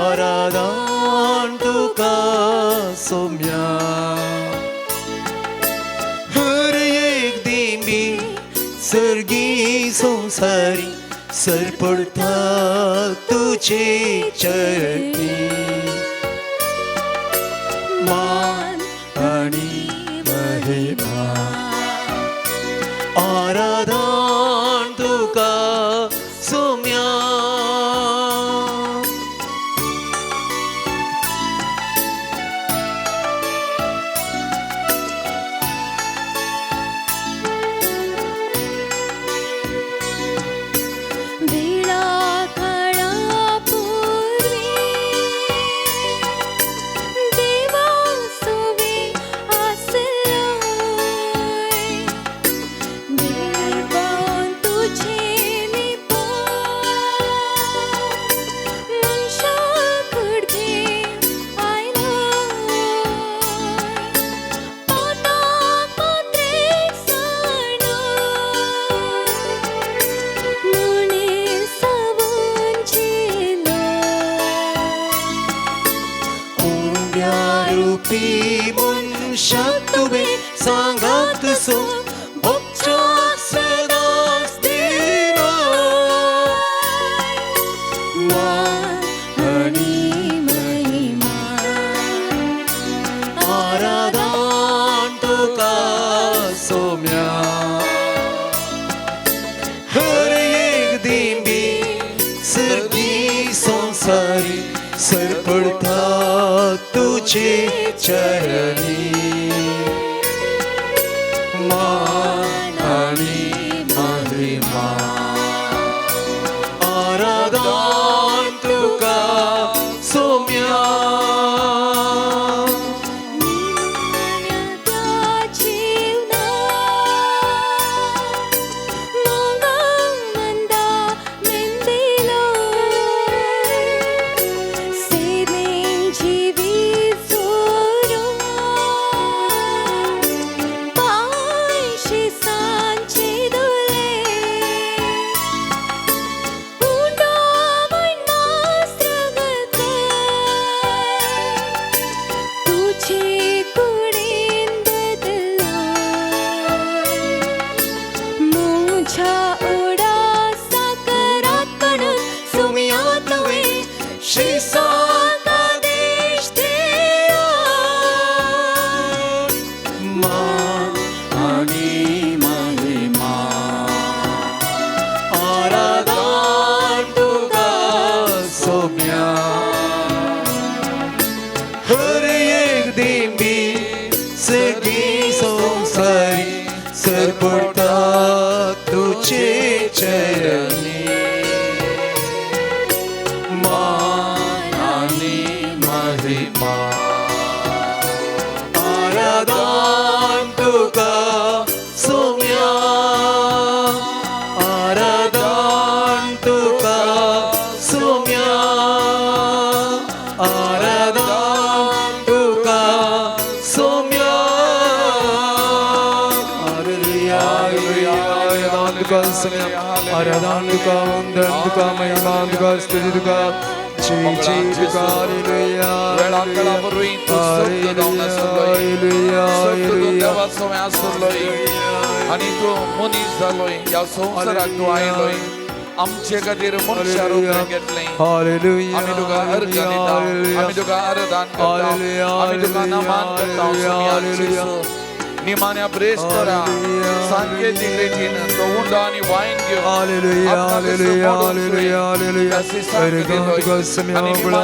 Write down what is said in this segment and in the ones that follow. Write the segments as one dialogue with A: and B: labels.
A: आराधन तुका सोम्या हर एक दिंबी सर्गी संसारी सर पडता तुझे चरणी मान आणि महिमा आराधन तुका सोम्या शक्तुबे सांगात सो भक्त्या सदा स्थिर मान आणि महिमा आराधन तुका सोम्या हर एक दिंबी सर्गी संसारी सर पडता तुझे चरणी मान आणि महिमा आराधन तुका सोम्या हर एक दिंबी सगळी संसारी सर पडता तुझे चरणी मान आणि महिमा आराधन तुका सोम्या आराधन तुका सोम्या आराधन तुका सोम्या आराधन तुका सोम्या आराधन तुका वंदन तुका महिमा तुका स्तुती तुका जय जय तुका हालेलुया
B: वेळाकाळापूर्वी तू सत्य देवात सोम्या असलोय आणि तू मनीस जालोय या संसारात तू आयलोय आमचे खातीर मनुष्य रूप घेतले
A: हालेलुया
B: आम्ही तुका अर्घ दिता आम्ही तुका आराधन करता आम्ही तुका नमन करता हालेलुया निमाण्या प्रेस्तरा सांकेतिक रीतीन तो हुंडा आणि वाईन घेऊन
A: हालेलुया हालेलुया हालेलुया हालेलुया आराधन तुका सोम्या महिमा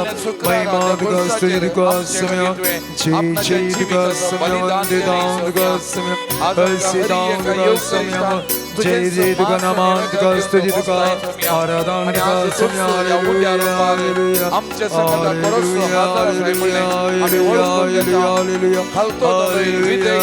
A: तुका स्तुती तुका सोम्या जय जय तुका सोम्या वंदन तुका सोम्या हसिदान तुका सोम्या जय जय तुका नमन तुका स्तुती तुका आराधन तुका सोम्या हालेलुया हालेलुया
B: आमच्या संकटात भरोसा आधार पडले आम्ही हालेलुया
A: हालेलुया
B: खालतो विजय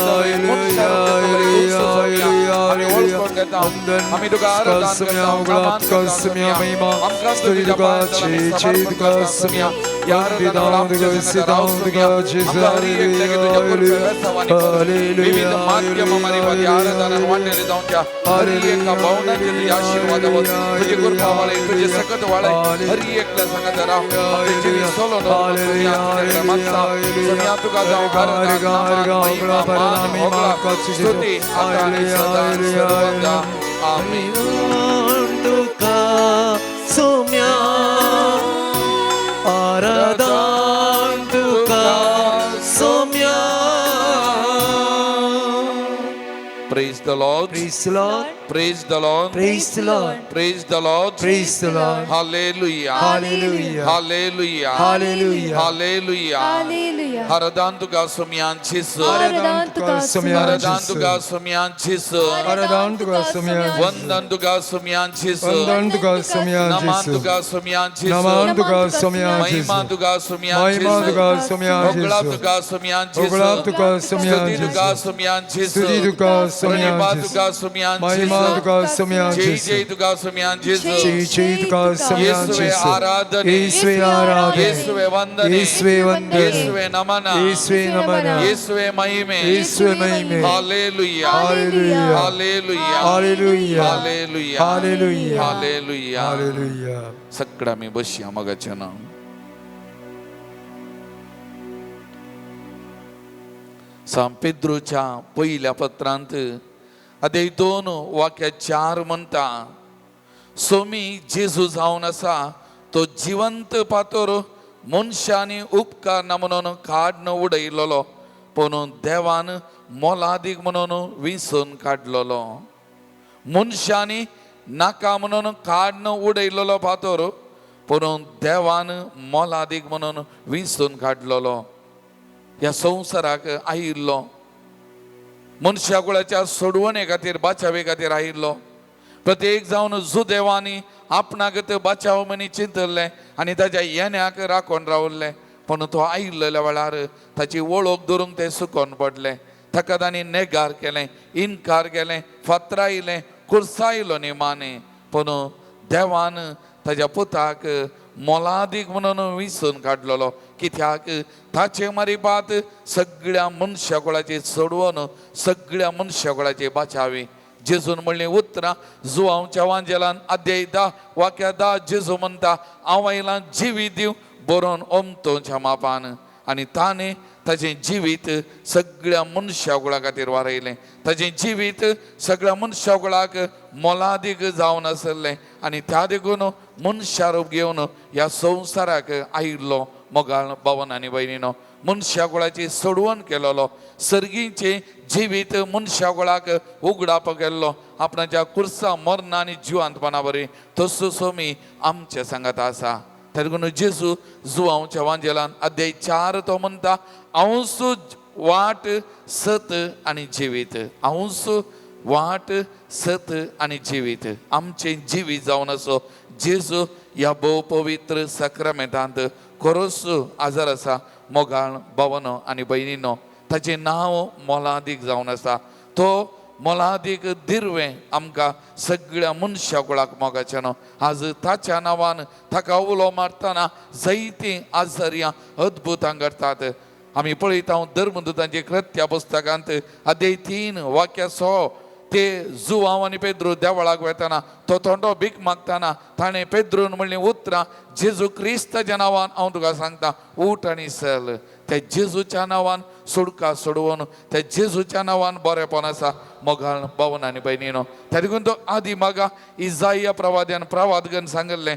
B: आम्ही तुका आराधन करता
A: महिमा स्तुती तुका जय जय तुका सोम्या
B: या आराधनाला आमच्या संघात राहून घ्या. आमका हरी एकट्यागे तुझ्या कृपे व्यर्थावानी कर. विविध माध्यमामध्ये आराधना वाढलेले जाऊन त्या हरी एका भावनाचे तुझ्या आशीर्वादावर तुझी कृपा वाळे तुझे सकत वाळे हरी एकला संघात राह. आमचे जीवी सोलो नो तुझ्या मागचा समिया तुका जाऊ आराधना महिमा मान होगला स्तुती आता आणि सदा सर्वदा आमीन.
A: तुका सोम्या आराधन तुका Saumya.
B: Praise the Lord.
A: Praise the Lord.
B: Praise the Lord.
A: Praise the Lord.
B: Praise the Lord.
A: Praise the Lord.
B: Hallelujah.
A: Hallelujah.
B: Hallelujah.
A: Hallelujah.
B: Hallelujah.
C: Hallelujah.
B: Haradan tuka sumianchis.
C: Haradan tuka
B: Haradan tuka sumianchis.
A: Haradan tuka soम्या.
B: Vandan tuka sumianchis.
A: Vandan tuka soम्या.
B: Naman tuka sumianchis.
A: Naman tuka soम्या.
B: Mahima tuka sumianchis.
A: Mahima tuka soम्या.
B: Ogla tuka sumianchis.
A: Ogla tuka soम्या.
B: Stuti tuka sumianchis.
A: Stuti tuka soम्या.
B: Pranibha tuka sumianchis.
A: Mahima tuka soम्या.
B: Jai Jai tuka sumianchis.
A: Jai Jai tuka soम्या.
B: Yeshuve आराधने.
A: Yeshuve आराधने.
B: Yeshuve वंदने.
A: Yeshuve वंदने.
B: Yeshuve Namana.
A: Yeshuve Namana.
B: Yeshuve महिमे.
A: Yeshuve महिमे.
B: Hallelujah.
A: Hallelujah.
B: Hallelujah.
A: Hallelujah.
B: Hallelujah.
A: Hallelujah.
B: Hallelujah.
A: Hallelujah.
B: सगळा मी बसया मगाच्या ना सांत पेद्रोच्या पहिल्या पत्रांत अदे 2 वाक्य 4 म्हणता सोमी जेजू जावन आसा तो जिवंत पातोर मनशांनी उपकार ना म्हणून काडन उडयलोलो पूण देवान मोलादीक म्हणून विंसून काडलोलो. मनशांनी नाका म्हणून काडन उडयलोलो पातोर पूण देवान मोलादीक म्हणून विंसून काडलोलो. ह्या संवसाराक आयिल्लो मनशाकुळाच्या सोडवणे खातीर बाचावे खातीर आयिल्लो. प्रत्येक जावन जुदेवानी आपणाक बाचाव मनी चिंतले आनी ताच्या येण्याक राखोन रावल्ले पूण तो आयिल्ल्या वेळार ताची वळख धरूंक ते सुकोन पडले. ताका तांणी नेगार केलें, इन्कार केलें, फातरायलें, कुर्सायलो निमाने पूण देवान ताच्या पुताक मोलादीक म्हणून विंसून काडलोलो. कित्याक ताचे मारिफात सगळ्या मनशाकुळाची सोडवण, सगळ्या मनशाकुळाची बाचावी. जेजून म्हणली उतरां जुवांवच्या वांजेलान अध्याय 10 वाक्य 10 जेजू म्हणटा हांव आयलां जिवीत दिवं बरोवन ओमतोच्या मापान. आनी ताणें ताचें जिवीत सगळ्या मनशाकुळा खातीर वारयलें. ताचें जिवीत सगळ्या मनशाकुळाक मोलादीक जावन आसलें आनी त्या देखून मनशा रूप घेवन ह्या संवसाराक आयिल्लो. मोगाळ भावन आनी भयणीनो, मनशाकुळाची सोडवण केलोलो, सर्गीचें जिवीत मनशाकुळाक उगडाप केल्लो. आपणाच्या कुर्सा मरणा आनी जिवांतपणा बरी तसो सोमी आमच्या सांगात आसा. त्या देखून जेजू जुवांवच्या वांजेलान अध्याय 4 तो म्हणटा हांवूच वाट सत आनी जिवीत. हांवूच वाट सत आनी जिवीत. आमचें जिवीत जावन असो जेजू ह्या भोव पवित्र सक्रामेंतांत खरोच आजार आसा. मोगाळ भावनो आनी भयणीनो, ताचें नांव मोलादीक जावन आसा. तो मोलादीक दिर्वें आमकां सगळ्या मनशाकुळाक मोगाचें न्हू. आज ताच्या नांवान ताका उलो मारतना जायतीं आजारियां अद्भुतां घडटात. आमी पळयता धर्मदुतांचे कृत्या पुस्तकांत अध्याय 3 वाक्य 6 ते जुवांव आनी पेद्रू देवळाक वयतना तो थोडो भीक मागतना ताणें पेद्रून म्हणलें उतरां जेजू क्रिस्ताच्या नांवान हांव तुका सांगता उठ आनी चल. त्या जेजूच्या नांवान सुडका सोडवून त्या जेजूच्या नांवान बरेपण आसा. मोगाळ भावन आनी भयणीनो, त्या देखून तो आदी मागा इजाया प्रवाद्यान प्रवादगन सांगलें.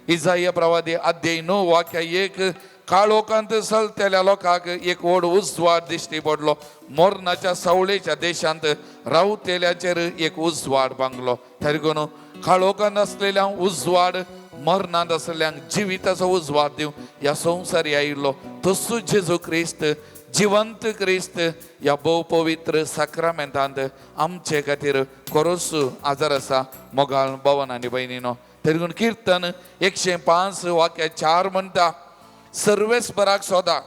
B: इजाया प्रवादी अध्याय 9 वाक्य 1 काळोखांत चलतेल्या लोकांक एक व्हड उजवाड दिश्टी पडलो. मोर्नाच्या सावळेच्या देशांत रावतेल्याचेर एक उजवाड बांगलो. त्या देखून काळोखांत आसलेल्या उजवाड, मरणांत आसलेल्यांक जिविताचो उजवाड दिवं ह्या संवसारी आयिल्लो. तसो जेजू क्रिस्त, जिवंत क्रिस्त ह्या भोव पवित्र सक्रामेंतांत आमचे खातीर खरोच आजार आसा. मोगाळ भावन आनी भयणीनो, त्या देखून किर्तन 105 वाक्य 4 म्हणटा सर्वेस्पराक सोदा,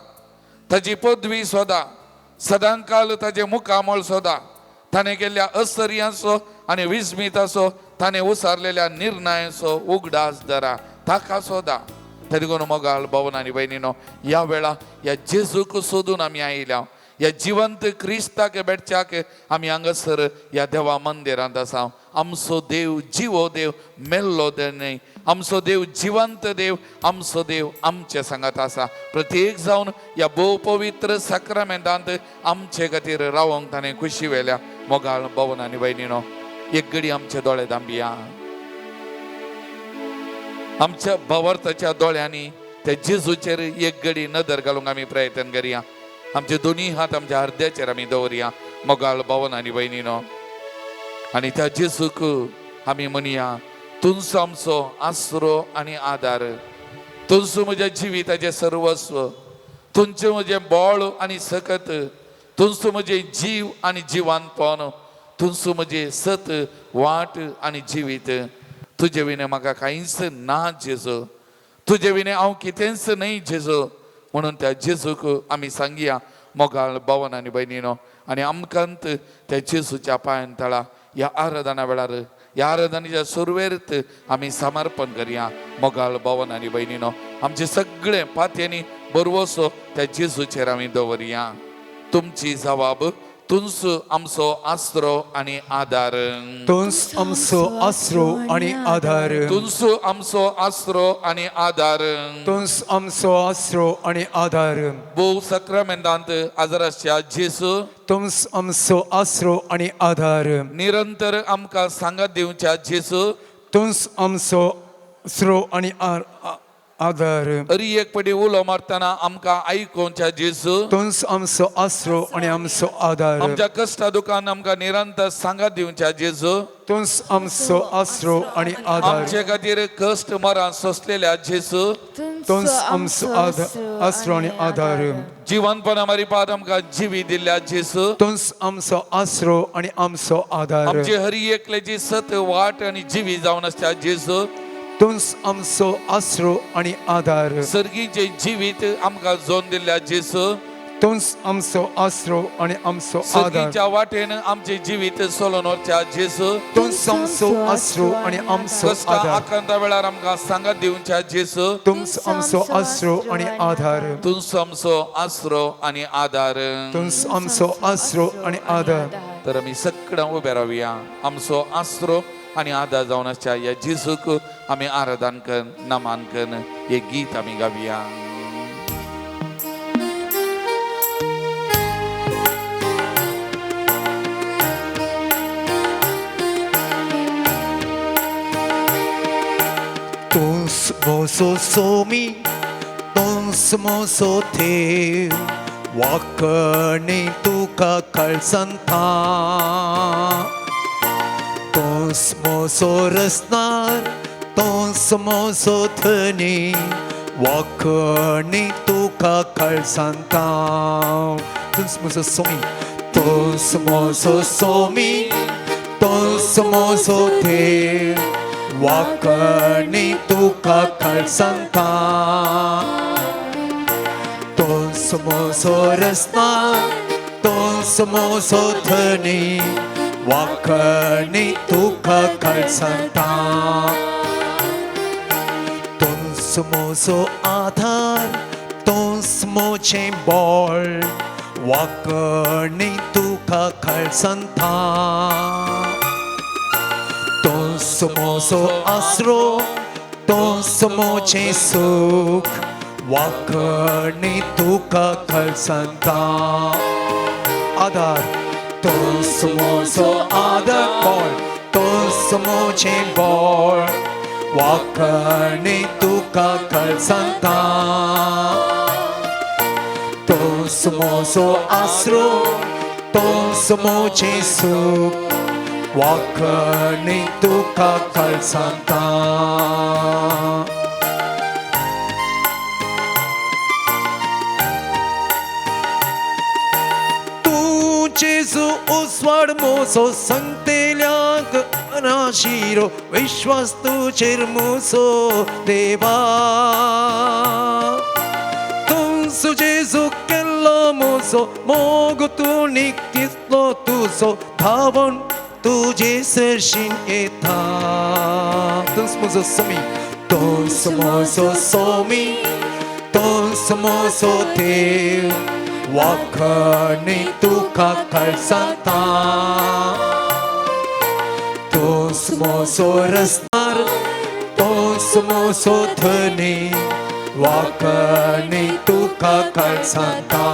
B: ताची पदवी सोदा, सदांकाल ताचे मुखामळ सोदा. ताणें केल्ल्या असर्यांचो आनी विस्मिताचो, ताणें उसारलेल्या निर्णयाचो उगडास धरा. ताका सोदा. तरी मोगाल भवन आणि बहिणीनो या वेळा या जेजूक सोदून आम्ही आयल्या या जिवंत क्रिस्ताक बेटच्याक आम्ही हांगासर या देवा मंदिरांत आसा आमचो देव जिवो देव मेल्लो देव न्हय आमचो देव जिवंत देव आमचो देव आमचे सांगात आसा प्रत्येक जावन या भोव पवित्र साक्रामेंतांत आमचे खातीर रावंक ताणें खुशी वेल्या मोगाल भवन आनी भयणीनो एक घडी आमचे दोळे धांबिया आमच्या भावार्थाच्या दोळ्यांनी त्या जेजूचेर एक घडी नदर घालूंक आमी प्रयत्न करुया आमचे दोन्ही हात आमच्या हृदयाचेर आमी दवरया मोगाल भवन आनी भयणीनो आनी त्या जेजूक आमी म्हणया तुमचो आमचो आसरो आनी आदार तुमचो म्हज्या जिविताचें सर्वस्व तुमचें म्हजें बोळ आनी सकत तुमचो म्हजें जीव आनी जिवानपण तुमचो म्हजें सत वाट आनी जिवीत तुजे विने म्हाका कांयच ना जेजू तुजे विने हांव कितेंच न्हय जेजू म्हणून त्या जेजूक आमी सांगया मोगाल भवन आनी भयणीनो आनी आमकांत त्या जेजूच्या पांयां तळा ह्या आराधना वेळार ह्या आराधनेच्या सुरवेरेंत आमी समर्पण करया मोगाल भवन आनी भयणीनो आमचे सगळे पातयेंनी बरवसो त्या जेजूचेर आमी दवरया तुमची जबाब तुमचो आमचो आसरो आनी आदार
A: तुंस आमचो आसरो आनी आधार
B: तुमचो आमचो आसरो आनी आदार
A: तुंस आमचो आसरो आनी आधार
B: भोव सक्रामेंतांत आजाराच्या जेजू
A: तुंस आमचो आसरो आनी आधार
B: निरंतर आमकां सांगत दिवच्या जेजू
A: तुंस आमचो आसरो आनी आधार
B: अरी एक पडी उलो मारतना आमकां आयकोवच्या जेजू
A: तुंस आमचो आसरो आनी आमचो आधार
B: आमच्या कश्टा दुखान आमकां निरंतर सांगत दिवच्या जेजू
A: तुंस आमचो आसरो आनी आधार
B: आमचे खातीर कश्ट मरां सोंसलेल्या जेजू
A: तुंस आमचो आसरो आनी आधार
B: जिवनपणा मारिपात आमकां जिवी दिल्ल्या जेजू
A: तुंस आमचो आसरो आनी आमचो आधार
B: आमचे हरी एकल्याची सत वाट आनी जिवी जावन आसता जेजू
A: तुंस आमचो आसरो आनी आधार
B: सर्गीचे जिवीत आमकां जोन दिल्ल्या जेजू
A: तुंस आमचो आसरो आनी आमचो आधार
B: सर्गीच्या वाटेन आमचे जिवीत सोलोन वरच्या जेजू
A: तुंस आमचो आसरो आनी आमचो
B: कश्टा
A: आधार
B: आकांता वेळार आमकां सांगत दिवच्या जेजू
A: तुंस आमचो आसरो आनी आधार
B: तुमचो आमचो आसरो आनी आदार
A: तुंस आमचो आसरो आनी आधार
B: तर आमी सगळ्यां उबे रावया आमचो आसरो आनी आदार जावन आसच्या ह्या जेजूक आमी आराधन कन नमान कन हे गीत आमी गावया
A: तुंस मोसो सोमी तुंस मोसो थेव वाकणे तुका कळसंता तुंस मोसो रसनार तुंस मोसो धनी वाकणे तुका कळसंता तुंस मोसो सोमी तुंस मोसो सोमी तुंस मोसो थेव वाकणे तुका कळसंता तुंस मोसो रसनार तुंस मोसो धनी वाकणे तुका कळसंता तुंस मोसो आधार तुंस मोचें बोळ वाकणे तुका कळसंता तुंस मोसो आसरो तुंस मोचें सूख वाकणे तुका कळसंता आधार तुंस मोसो आधार बोळ तुंस मोचें बोळ वाकणे तुका कळसंता तुंस मोसो आसरो तुंस मोचें सूख वाकणे तुका कळसंता जेजू उसवाड मोसो संतेल्याक अनाशिरो विश्वास तुजेर मोसो देवा तुंस जेजू केल्लो मोसो मोग तूं निकतितलो तुजो धावण तुजे सरशीन येता तुंस मोसो समी तो समोसो सोमी तो समोसो देव वाखणी तुका कळसाता तो समोसो रस्तार तो समोसो धनी वाखणी तुका कळसाता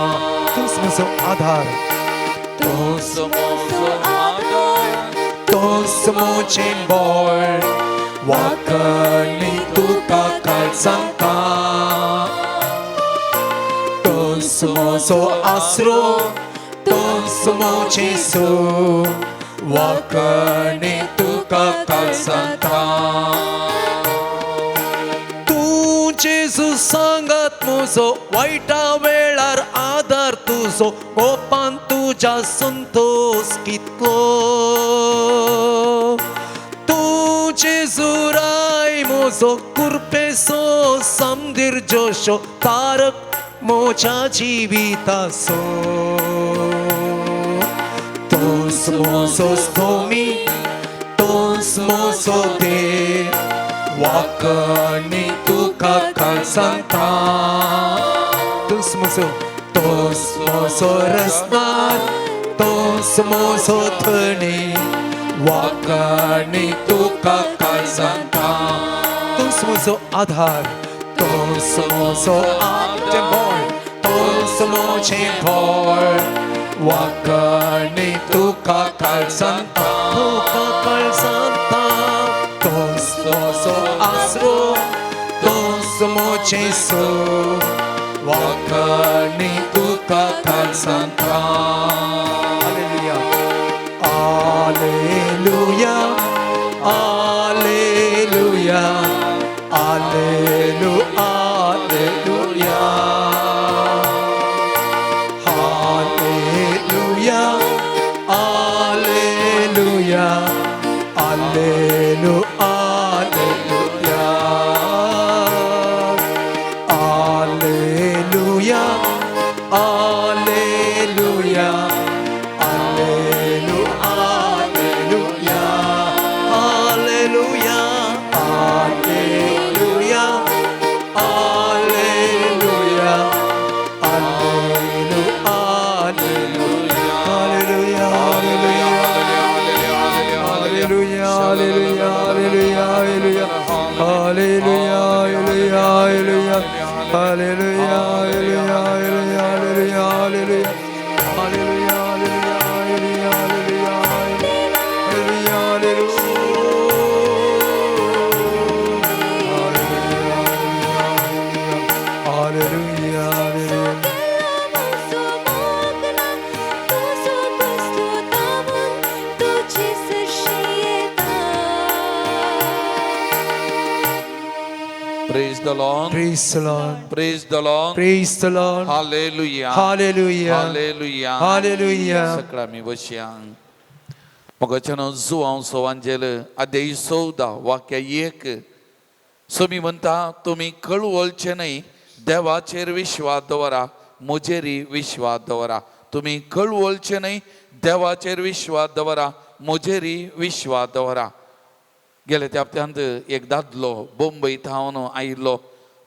A: तो समोसो आधार
B: तो समोसो आधार
A: तो समोचे बोळ वाखणी तुका कळसाता तो समोसो आसरो तो समोचे सो वाखणी तुका कळसाता तू जेजू सांगत म्हजो वायटा वेळार आदार तुजो कोपान तुज्या संतोष कितलो तू जेजू राय म्हजो कुरपेसो समधीर जोशो तारक मोच्या जिवितासो तो समोसो स्तोमी तो समोसो दे वाखणी तुका कळसाता तो समोसो रस्तार तो समोसो धणी वाखणी तुका कळसाता तो समोसो आधार तो समोसो आते बोळ तो समोचे बोळ वाखणी तुका कळसाता तो समोसो आसरो तो समोचे सो वाखणी तुका कळसाता hallelujah hallelujah hallelujah hallelujah hallelujah hallelujah hallelujah hallelujah hallelujah hallelujah hallelujah hallelujah hallelujah
B: Praise the Lord.
A: Praise the Lord.
B: Praise the Lord.
A: Praise the Lord.
B: Hallelujah.
A: Hallelujah.
B: Hallelujah.
A: Hallelujah.
B: Sacrami Vashyan. Mogachano Zuan so Angela Adei Soda Wakya Yek. Sumi म्हणता तुम्ही कळवळचे नाही देवाचेर विश्वास दवरा मुजेरी विश्वास दवरा तुम्ही कळवळचे नाही देवाचेर विश्वास दवरा मुजेरी विश्वास दवरा गेले त्या हप्त्यांत एक दादलो बॉम्बई थावन आयिल्लो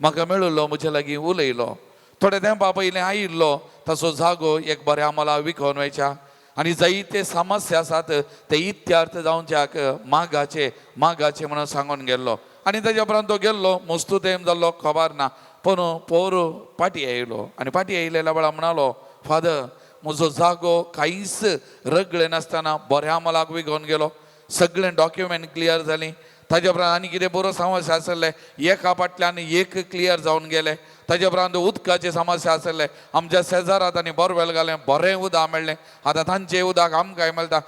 B: म्हाका मेळिल्लो म्हजे लागीं उलयलो थोडे तेंपा पयलीं आयिल्लो ताचो जागो एक बऱ्या मला विकून वयच्या आनी जायते समस्या आसात ते इत्यार्थ जावच्याक मागाचे म्हणून सांगून गेल्लो आनी तेज्या उपरांत तो गेल्लो मस्तुतेम जाल्लो खबर ना पूण पोर पाटी येयलो आनी पाटी येयलेल्या वेळार म्हणालो फादर म्हजो जागो कांयच रगळे नासतना बऱ्या मलाक विकून गेलो सगळें डॉक्युमेंट क्लियर जालीं ताजे उपरांत आनी कितें बरो समस्या आसले एका फाटल्यान एक क्लियर जावन गेले ताजे उपरांत उदकाचे समस्या आसले आमच्या शेजारात आनी बोरवेल घालें बरें उदक मेळ्ळें आतां तांचें उदक आमकांय मेळटा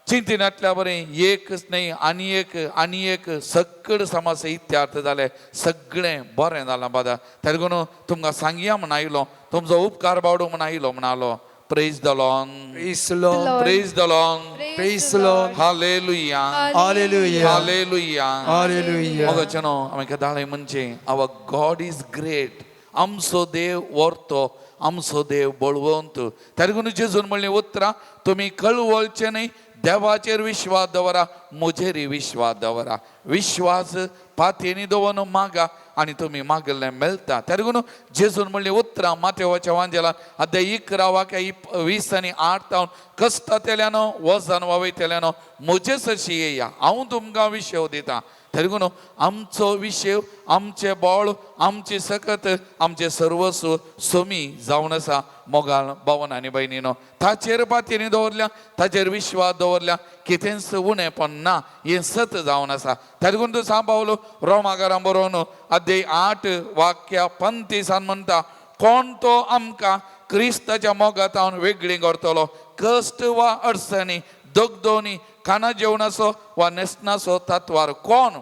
B: चिंतिनातल्या बरें एकच न्ही आनी एक सगळे समस्या इत्यार्थ जाले सगळें बरें जालां बादा त्या लागून तुमकां सांगया म्हण आयलो तुमचो उपकार बावडू म्हण आयलो म्हणालो Praise the Lord.
A: Praise the Lord.
B: Praise the Lord.
A: Praise the Lord.
B: Hallelujah.
A: Hallelujah.
B: Hallelujah.
A: Hallelujah.
B: मगचनो आमी कदाळे म्हणचे our God is great. आमचो देव वर्तो आमचो देव बळवंत त्या लागून जेजून म्हणलें उतरां तुमी कळवळचे न्ही देवाचेर विश्वास दवरा म्हजेर विश्वास दवरा विश्वास पातयेनी दवरून मागा आणि तुम्ही मागल्ले मेळटा तेरगून जेजून म्हणले उतरां मातेवाच्या वांजेलान अध्याय 11 वाक्य 20 आनी 8 तावन कस्तातेल्यानो वजन वयतल्यानो म्हजेसरशी येया हांव तुमकां विशय दितां तेरगून आमचो विशय आमचे बोळ आमची सकत आमचे सर्वस्व सोमी जावन आसा मोगाळ भावन आनी भयणीनो ताचेर पातयेनी दवरल्या ताचेर विश्वास दवरल्या कितेंच उणेपण ना हें सत जावन आसा तेरगून तूं सांबावलो रोमाकारां बरोवन अध्याय 8 वाक्य 35 म्हणटा कोण तो आमकां क्रिस्ताच्या मोगातावन वेगळी करतलो कश्ट वा अडचणी दगदोनी खाना जेवणाचो वा नेसनाचो तत्वार कोण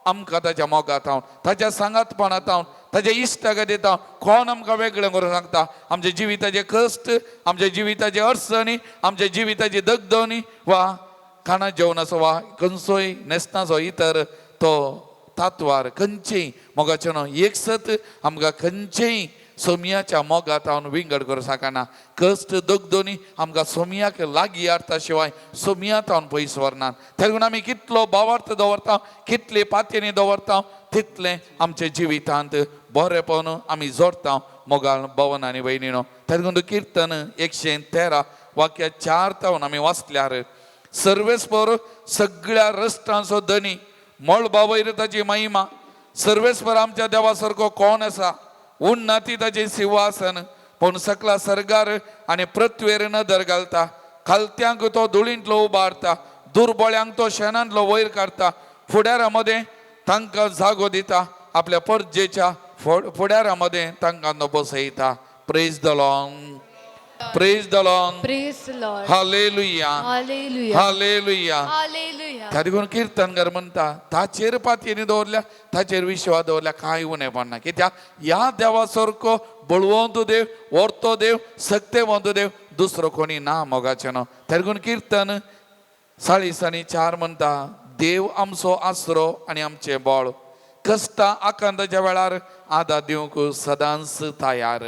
B: आमकां ताच्या मोगात हांव ताच्या सांगातपणांत हांव ताच्या इश्टागतींत हांव कोण आमकां वेगळें करूंक शकता आमच्या जिविताचे कश्ट आमच्या जिविताचे अडचणी आमच्या जिविताची दगदोनी वा खाना जेवणाचो वा खंयचोय नेसनाचो इतर तो तत्वार खंयचेय मोगाचें न्हय एक सत आमकां खंयचेय सोमियाच्या मोगात हांव विंगड करूं शकना कश्ट दगदोनी आमकां सोमियाक लागीं हाडटा शिवाय सोमियांत हांव पयस व्हरनात तेगून आमी कितलो भावार्थ दवरता कितले पातयेनी दवरता तितलें आमच्या जिवितांत बरेपण आमी जोडटा मोगाळ भवन आनी भयणीनो तेगून किर्तन 113 वाक्य 4 तावन आमी वाचल्यार सर्वेस्पर सगळ्या रस्तांचो धनी मळबा वयर ताची महिमा सर्वेस्पर आमच्या देवा सारको कोण आसा उन्नती ताचे सिंहासन पूण सकला सरगार आनी पृथ्वीर नदर घालता खालत्यांक तो धुळींतलो उबारता दुर्बळ्यांक तो शेणांतलो वयर काडता फुडारा मदें तांकां जागो दिता आपल्या परजेच्या फुडारा मदें तांकां तो बसयता praise the Lord praise the Lord
C: Praise the Lord.
B: Hallelujah
C: Hallelujah.
B: Hallelujah
C: Hallelujah.
B: तारीखून कीर्तनकार म्हणटा ताचेर पातयेनी दवरल्या ताचेर विश्वास दवरल्या कांय उणेपण ना कित्याक ह्या देवा सारको बळवंत देव व्हरतो देव सत्यवंत देव दुसरो कोणी ना मोगाचें न्हू तारीखून कीर्तन 40:4 म्हणटा देव आमचो आसरो आनी आमचें बळ कश्टां आकांताच्या वेळार आदार दिवंक सदांच तयार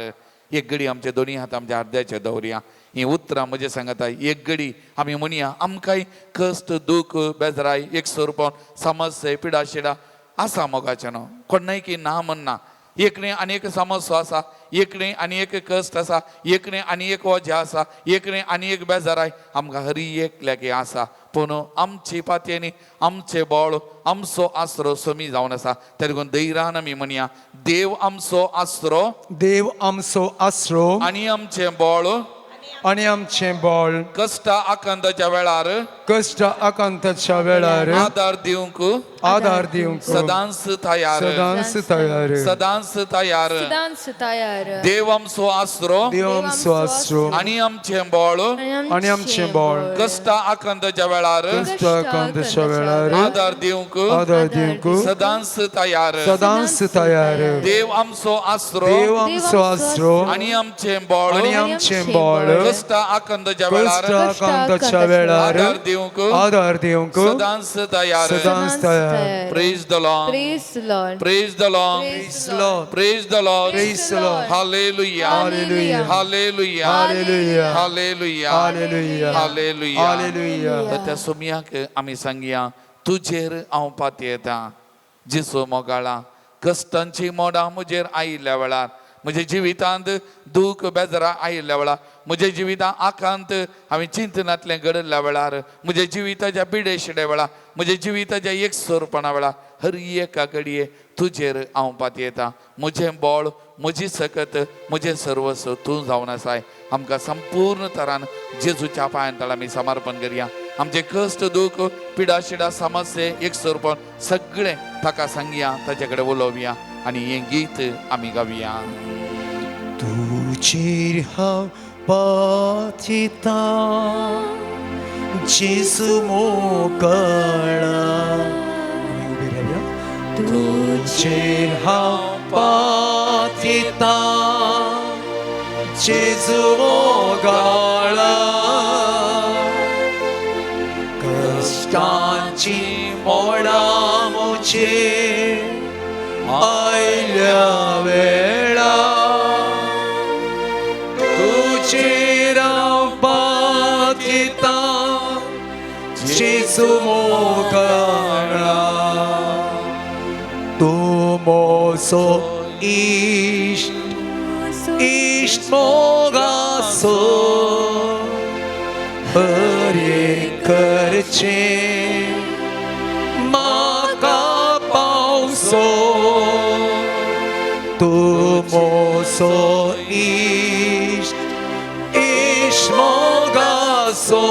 B: एक घडी आमचे दोनी हात आमच्या अर्द्याचे दवरया ही उतरां म्हजे सांगता एक घडी आमी म्हणया आमकांय कश्ट दूख बेजराय एकसुरपण समस्या पिडा शिडा आसा मोगाचें न्हू कोणाय की ना म्हणना एकणे आनी एक समस्या आसा एकणे आनी एक कश्ट आसा एकणे आनी एक वजा आसा एकणे आनी एक बेजाराय आमकां हरी एकल्याकी आसा पूण आमची पातयेनी आमचे बळ आमचो आसरो सोमी जावन आसा तेगून धैर्यान आमी म्हणया देव आमचो आसरो
A: देव आमचो आसरो
B: आनी आमचें बळ
A: आनी आमचें बळ
B: कश्टा आकांताच्या वेळार
A: कश्ट आकांताच्या वेळार
B: आदार दिवंक सदांच तयार
A: सदांच तयार
B: सदांच तयार
C: Sudans tayar.
B: देव आमचो आसरो
A: देव आमचो आसरो
B: आनी आमचें बळ
A: आनी आमचें बळ
B: कश्टा आकांताच्या वेळार
A: कश्ट आकांताच्या वेळार
B: आदार दिवंक सदांच तयार
A: सदांच तयार
B: देव आमचो आसरो
A: देव आमचो आसरो
B: आनी आमचें बळ
A: आनी आमचें बळ
B: कश्टा आकांताच्या वेळार
A: कश्ट आकांताच्या वेळार आदार दिवंक
B: सदांच तयार
A: सदांच तयार
B: praise the Lord
C: Praise the Lord.
B: Praise the Lord
A: Praise the Lord.
B: Praise the Lord
A: Praise the Lord.
B: Hallelujah
A: Hallelujah.
B: Hallelujah
A: Hallelujah.
B: Hallelujah
A: Hallelujah.
B: Hallelujah
A: Hallelujah.
B: तर त्या सोमयाक आमी सांगया तुजेर हांव पातयेता जेसू मोगाळा कश्टांची मोडां म्हजेर आयिल्ल्या वेळार म्हज्या जिवितांत दूख बेजारां आयिल्ल्या वेळार म्हज्या जिवितांत आकांत हांवें चिंतनांतलें घडल्या वेळार म्हज्या जिविताच्या पिडेशिड्या वेळार म्हज्या जिविताच्या एकसुरपणा वेळार हर एका घडये तुजेर हांव पातयेता म्हजें बळ म्हजी सकत म्हजें सर्वस्व तूं जावन आसाय आमकां संपूर्ण तरान जेजूच्या पांयां तळ आमी समर्पण करया आमचे कश्ट दूख पिडा शिडा समस्या एकसुरपण सगळें ताका सांगया ताचे कडेन उलोवया आनी हें गीत आमी गावया
A: तुजेर हांव पातयेता जेजू मोगाळा उबे रावया तुजेर हांव पातयेता जेजू मोगाळा कश्टांची मोडां म्हजेर आयल्या वेळार तुजेर हांव पातयेता जेजू मोगाळा मोसो इष्ट मोगासो हरे करचे माका पावसो तू मोसो इष्ट मोगासो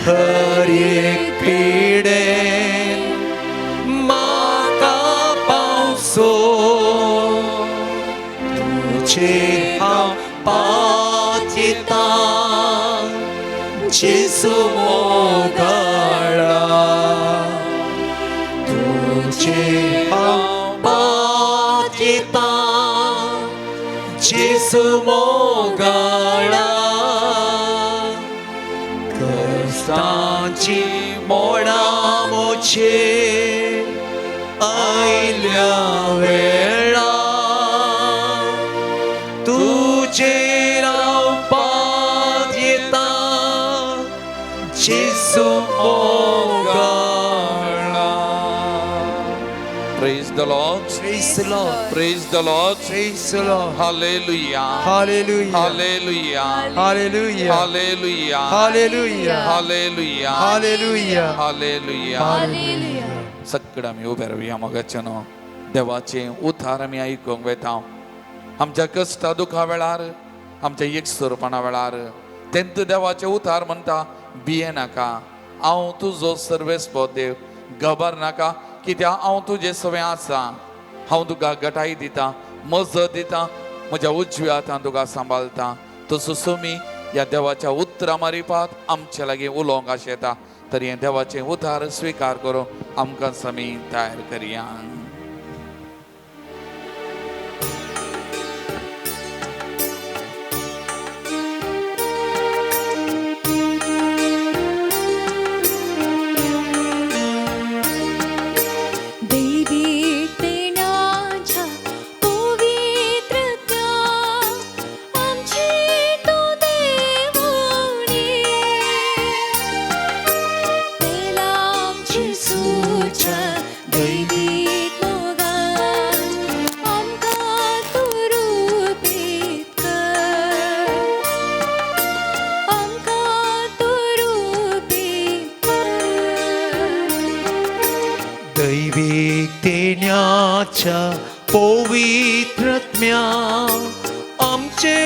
A: हर एक पिढे माका पावसो तुझे हांव पातयेता जेसू मोगाळा तुझे हांव पातयेता जेसू मोगाळा कष्टाची मोडा मोचे आयल्या वेळा तुझे राव पातयेता जेसू मोगाळा.
B: Praise the Lord.
A: Praise the Lord.
B: Praise the Lord.
A: Praise the Lord.
B: Hallelujah.
A: Hallelujah.
B: Hallelujah.
A: Hallelujah.
B: Hallelujah.
A: Hallelujah.
B: Hallelujah.
A: Hallelujah.
B: Hallelujah.
C: Hallelujah.
B: सगळं आम्ही उभे राहूया मगच्यानो देवाचे उद्धार आमी आयकूंक वेता. आमच्या कश्टा दुखा वेळार आमच्या एकसुरपणा वेळार तेंत देवाचे उद्धार म्हणटा भिये नाका हांव तुजो सर्वेस्पो देव घबर नाका कित्याक हांव तुजें सगळें आसा. हांव तुका घटाय दिता मजत दिता म्हज्या उजव्या हातान तुका सांबाळटा. तसो तुमी ह्या देवाच्या उतरां मारिपात आमचे लागीं उलोवंक आशेता. तर हें देवाचें उद्धार स्विकार करूं आमकां समी तयार करया.
A: दैविक देण्याच्या पवित्रत्म्या आमचे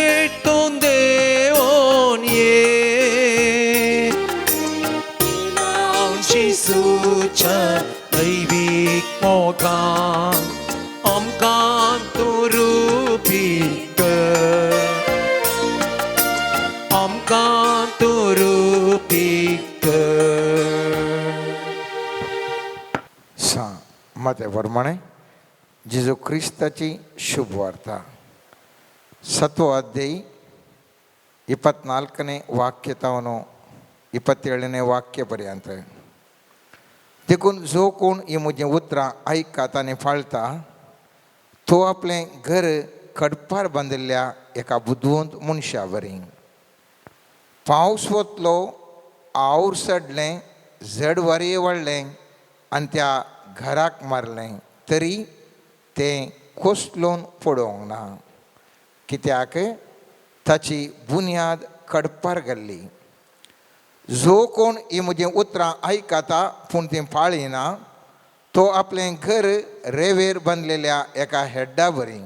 A: तोंड देवोन ये आमची सुच्या दैविक मोगान आमकां तूं रुपीत कर आमकां तूं रुपीत कर.
D: मते प्रमाणे जेजू क्रिस्ताची शुभ वार्ता 7వ ಅಧ್ಯಾಯ 24ನೇ वाक्यतावनो 27ನೇ वाक्यपर्यंत. देखून जो कोण ही म्हजें उतरां आयकाता आनी फाळटा तो आपलें घर कडपार बांदिल्ल्या एका बुदवंत मनशा वरी. पावस वतलो आवूर सडलें झड वारये वाडलें आनी त्या घराक मारलें तरी तें कोसलोवन पडोवंक ना कित्याक ताची बुन्याद कडपार घाल्ली. जो कोण ही म्हजीं उतरां आयकाता पूण तीं पाळिना तो आपलें घर रेंवेर बांदलेल्या एका हेड्डा बरी.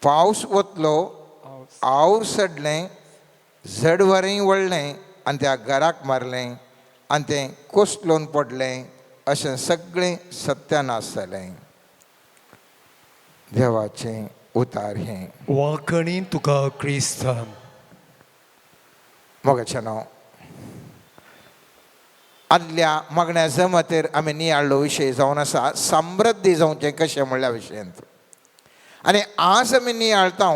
D: पावस वतलो आवूर सडलें झड वारें वळ्ळें आनी त्या घराक मारलें आनी तें कोसलोवन पडलें अशें सगळें सत्यानाश जालें. देवाचें उतार हें.
A: वाकणी तुका क्रिस्त.
D: मोगाचेनो आदल्या मागण्या जमातेर आमी नियाळ्ळो विशय जावन आसा समृद्धी जावचें कशें म्हणल्या विशयांत. आनी आज आमी नियाळटा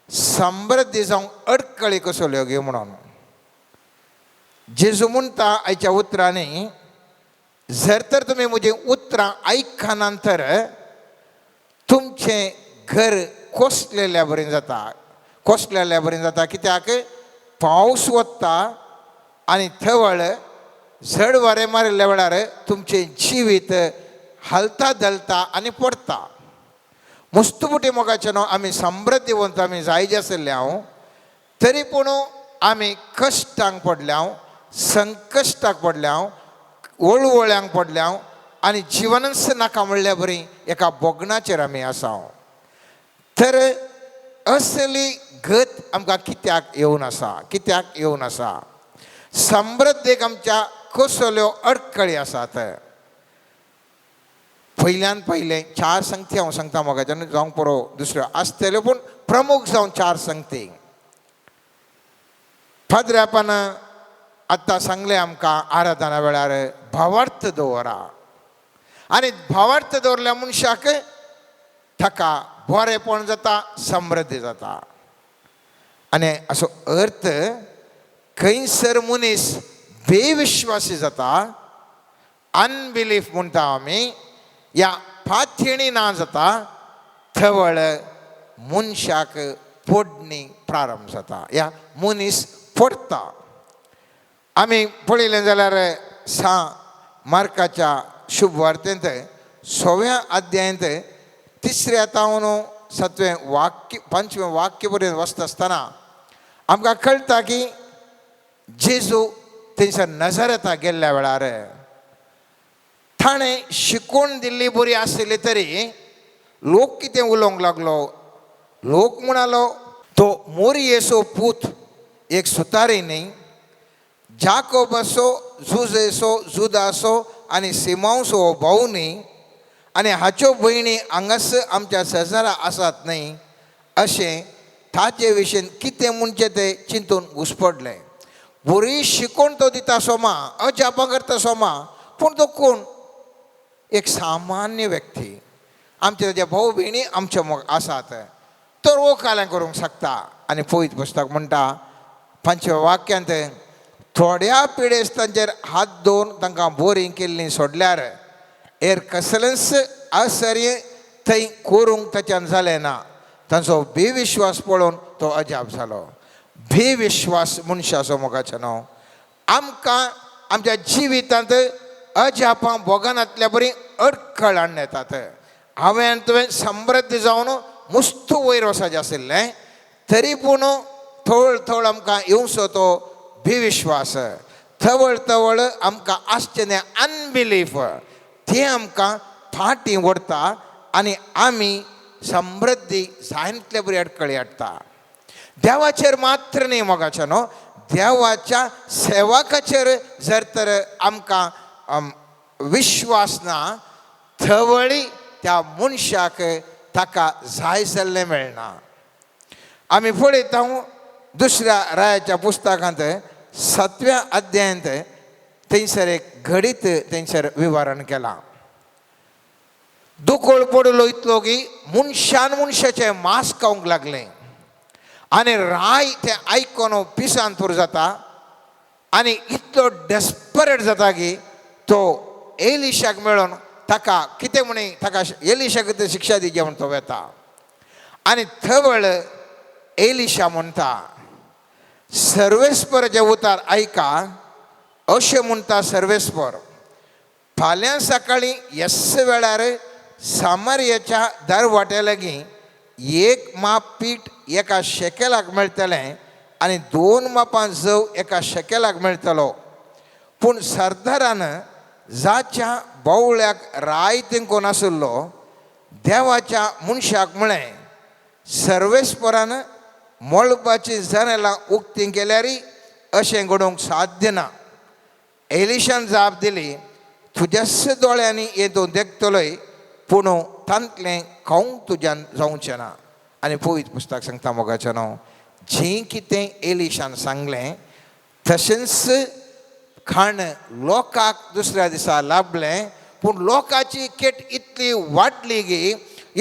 D: समृद्धी जावंक अडकळी कसो घेवं म्हणून. जेजू म्हणटा आयच्या उतरांनी जर तर तुमी म्हजीं उतरां आयकना नंतर तुमचें घर कोसलेल्या बरें जाता. कोसलेल्या बरें जाता कित्याक पावस वता आनी थवळ झड वारें मारिल्ल्या वेळार तुमचें जिवीत हलता दलता आणि पडता मुस्तुबुटी मोगाचे न्हू आमी समृद्धीवंत आमी जायचे आसले हांव तरी पूण आमी कश्टांक पडले हांव संकश्टाक पडले हांव ओळवळ्यांक पडले हांव आनी जिवनच नाका म्हणल्या बरी एका बोगणाचेर आमी आसा हांव तर असली गत आमकां कित्याक येवन आसा समृद्धीक आमच्या कसल्यो अडखळी आसात पयल्यान पयलें 4 संगती हांव सांगता मोगाच्यान जावंक पुरो दुसऱ्यो आसतल्यो पूण प्रमुख जावन 4 संगती फादरापान आतां सांगलें आमकां आराधना वेळार भावार्थ दवरा आनी भावार्थ दवरल्या मनशाक ताका बरेपण जाता समृद्धी जाता आनी असो अर्थ खंयसर मनीस बेविश्वासी जाता अनबिलीफ म्हणटा आमी या फाथेणी ना जाता थवळ मनशाक पडणी प्रारंभ जाता या मनीस पडता आमी पळयलें जाल्यार 6 मार्काच्या शुभ वार्तेंत 6व्या अध्यायांत 3ऱ्या तावन 7वें वाक्य 5वें वाक्य पर्यंत वचता आसतना आमकां कळटा की जेजू थंयसर नजरेता गेल्ल्या वेळार ताणें शिकवण दिल्ली बरी आसली तरी लोक कितें उलोवंक लागलो लोक म्हणालो तो मोरियेचो पूत एक सुतारी न्ही जाकोबाचो जुजेचो जुदासो आनी सिमांसो हो भाऊ न्ही आनी हाच्यो भयणी हांगास आमच्या शेजारा आसात न्ही अशें ताचे विशीं कितें म्हणचें तें चिंतून घुसपडलें बरी शिकवण तो दिता सोमा अजापा करता सोमा पूण तो कोण एक सामान्य व्यक्ती आमचे ताचे भाऊ भयणी आमचे आसात तर वो कालें करूंक शकता आनी पळयत पुस्तक म्हणटा 5व्या वाक्यांत थोड्या पिडेस्तांचेर हात दवरून तांकां बोरीं केल्लीं सोडल्यार हेर कसलेंच आश्चर्य थंय करूंक ताच्यान जालें ना तांचो बेविश्वास पळोवन तो अजाप जालो बेविश्वास मनशाचो मोगाचें नांव आमकां आमच्या जिवितांत अजापां भोगानांतल्या बरी अडखळ हाडून येतात हांवें तुवें समृद्ध जावन मुस्त वयर वचचें आशिल्लें तरी पूण थवळ थवळ आमकां येवचो तो बेविश्वास थवळ थवळ आमकां आसचें तें अनबिलीफ तें आमकां फाटीं व्हरता आनी आमी समृद्धी जायतले बरी अडखळी हाडटा देवाचेर मात्र न्ही मोगाचें न्हू देवाच्या सेवकाचेर जर तर आमकां विश्वास ना थवळी त्या मनशाक ताका जाय जाल्लें मेळना आमी पळयता दुसऱ्या रायाच्या पुस्तकांत 7व्या अध्यायांत थंयसर एक घडीत थंयसर विवरण केलां दुकोळ पडलो इतलो की मनशाचें मांस खावंक लागलें आनी राय तें आयकोन पिसान पूर जाता आनी इतलो डेस्परेट जाता की तो एलिशाक मेळोन ताका कितें म्हणी ताका एलिशाक शिक्षा दिवची म्हूण तो वेता आनी थवळ एलिशा म्हणटा सर्वेस्पराचे उतार आयका अशें म्हणटा सर्वेस्पर फाल्यां सकाळीं ह्याच वेळार सामर्याच्या दरवाट्या लागीं 1 माप पीठ एका शेकेलाक मेळटलें आनी 2 मापां जव एका शेकेलाक मेळटलो पूण सरदारान जाच्या बावळ्याक राय तिंकोन आसलो देवाच्या मनशाक म्हळें सर्वेस्परान मळबाची जनेलां उक्तीं केल्यारी अशें घडोवंक साध्य ना एलिशान जाप दिली तुज्याच दोळ्यांनी हें तूं देखतलोय पूण तांतलें खावंक तुज्यान जावचें ना आनी पळयत पुस्तक सांगता मोगाचें नांव जें कितें एलिशान सांगलें तशेंच खाण लोकांक दुसऱ्या दिसा लाभलें पूण लोकांची केट इतली वाडली की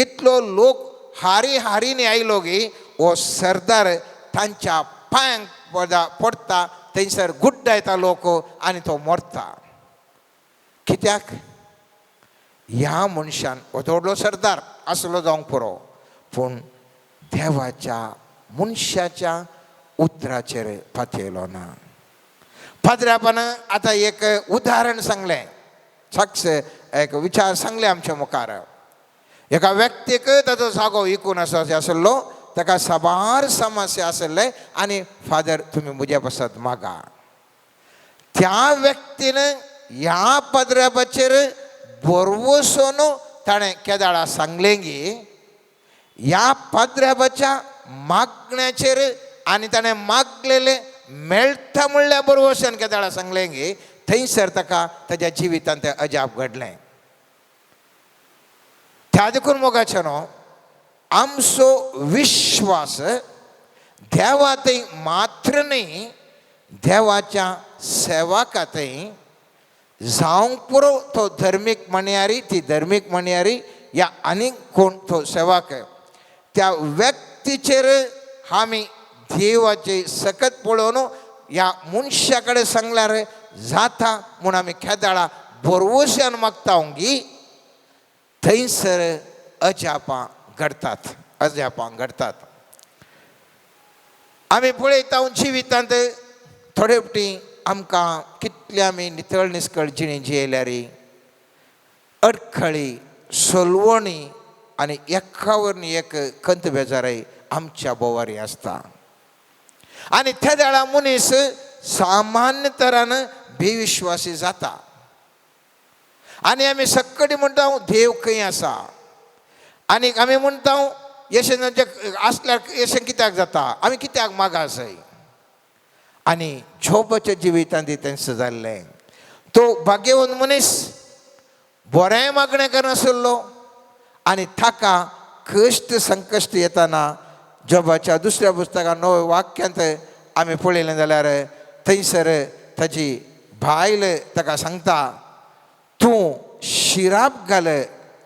D: इतलो लोक हारींनी आयलो की हो सरदार तांच्या पांयांक पडटा थंयसर गुड्डायता लोक आनी तो मरता कित्याक ह्या मनशान हो व्हडलो सरदार आसलो जावंक पुरो पूण देवाच्या मनशाच्या उतराचेर फाथयलो ना फादरापान आतां एक उदाहरण सांगलें साक्ष एक विचार सांगले आमच्या मुखार एका व्यक्तीक ताचो जागो विकून आसलो ताका साबार समस्या आसले आनी फादर तुमी म्हज्या पासत मागा त्या व्यक्तीन ह्या पदरापाचेर बरवसून ताणें केदाळा सांगलें की ह्या पदरापाच्या मागण्याचेर आनी ताणें मागलेले मेळटा म्हणल्या बरवसून केदाळा सांगलें की थंयसर ताका ताच्या जिवितांत तें अजाप घडलें त्या देखून मोगाचे न्हू आमचो विश्वास देवातय मात्र न्ही देवाच्या सेवकातय जावंक पुरो तो धर्मीक म्हणयारी ती धर्मीक म्हणयारी या आनीक कोण तो सेवक त्या व्यक्तीचेर आमी देवाचे सकत पळोवन ह्या मनशा कडेन सांगल्यार जाता म्हूण आमी केदाळा बरवश्यान मागता की थंयसर अजापां घडटात आमी पळयता जिवितांत थोडे फावटी आमकां कितले आमी नितळ निस्कळ जिणी जियेल्यार अडखळी सोलवणी आनी एका वरवीं एक कंत बेजाराय आमच्या बोवारी आसता आनी त्या वेळा मनीस सामान्य तरान बेविश्वासी जाता आनी आमी सक्कडी म्हणटा देव खंय आसा आनी आमी म्हणटा येशेन आसल्यार येशें कित्याक जाता आमी कित्याक मागा जाय आनी जोबाच्या जिवितांत तेंच जाल्लें तो भाग्यवान मनीस बरें मागणें करनासलो आनी ताका कश्ट संकश्ट येताना जोबाच्या दुसऱ्या पुस्तकान 9 वाक्यांत आमी पळयलें जाल्यार थंयसर ताची बायल ताका सांगता तूं शिराप घाल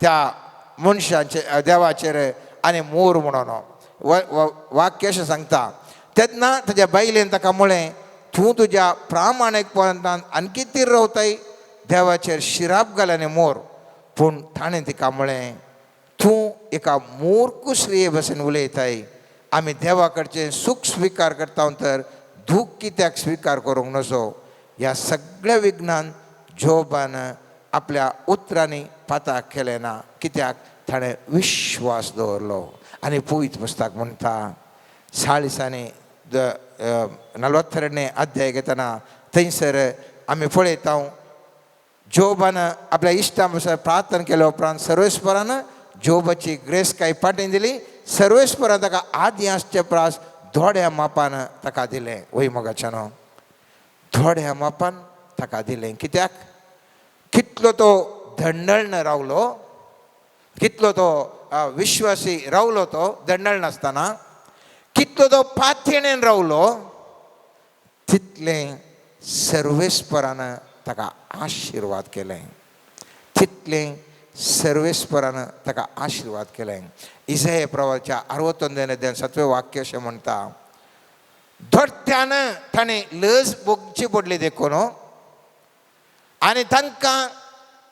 D: त्या मनशाचे देवाचेर आनी मोर म्हणून वाक्य अशें सांगता तेन्ना ताच्या बायलेन ताका म्हळें तूं तुज्या प्रामाणीकपणान आनकी तीर रावताय देवाचेर शिराप घाल आनी मोर पूण ताणें तिका म्हळें तूं एका मूर्ख भशेन उलयताय आमी देवा कडचें सुख स्विकार करता तर दूख कित्याक स्विकार करूंक नजो ह्या सगळ्या विघ्नान जोबान आपल्या उतरांनी पाताक केलें ना कित्याक ताणें विश्वास दवरलो आनी पवित्र पुस्तक म्हणटा 42 अध्याय घेतना थंयसर आमी पळयता जोबान आपल्या इश्टां बसोन प्रार्थना केल्या उपरांत सर्वेस्परान जोबाची ग्रेस काय पाटीन दिली सर्वेस्परान ताका आदी आसचे प्रास थोड्या मापान ताका दिलें वय मोगाच्यान थोड्या मापान ताका दिलें कित्याक कितलो तो धंडळ रावलो कितलो तो विश्वासी रावलो तो धंडळ नासतना कितलो तो पातयेन रावलो तितलें सर्वेस्परान ताका आशिर्वाद केलें तितलें सर्वेस्परान ताका आशिर्वाद केलें इसाया प्रवाच्या 61 अध्याय 7वें वाक्य अशें म्हणटा धोट्यान ताणें लज भोगची पडली देखून आनी तांकां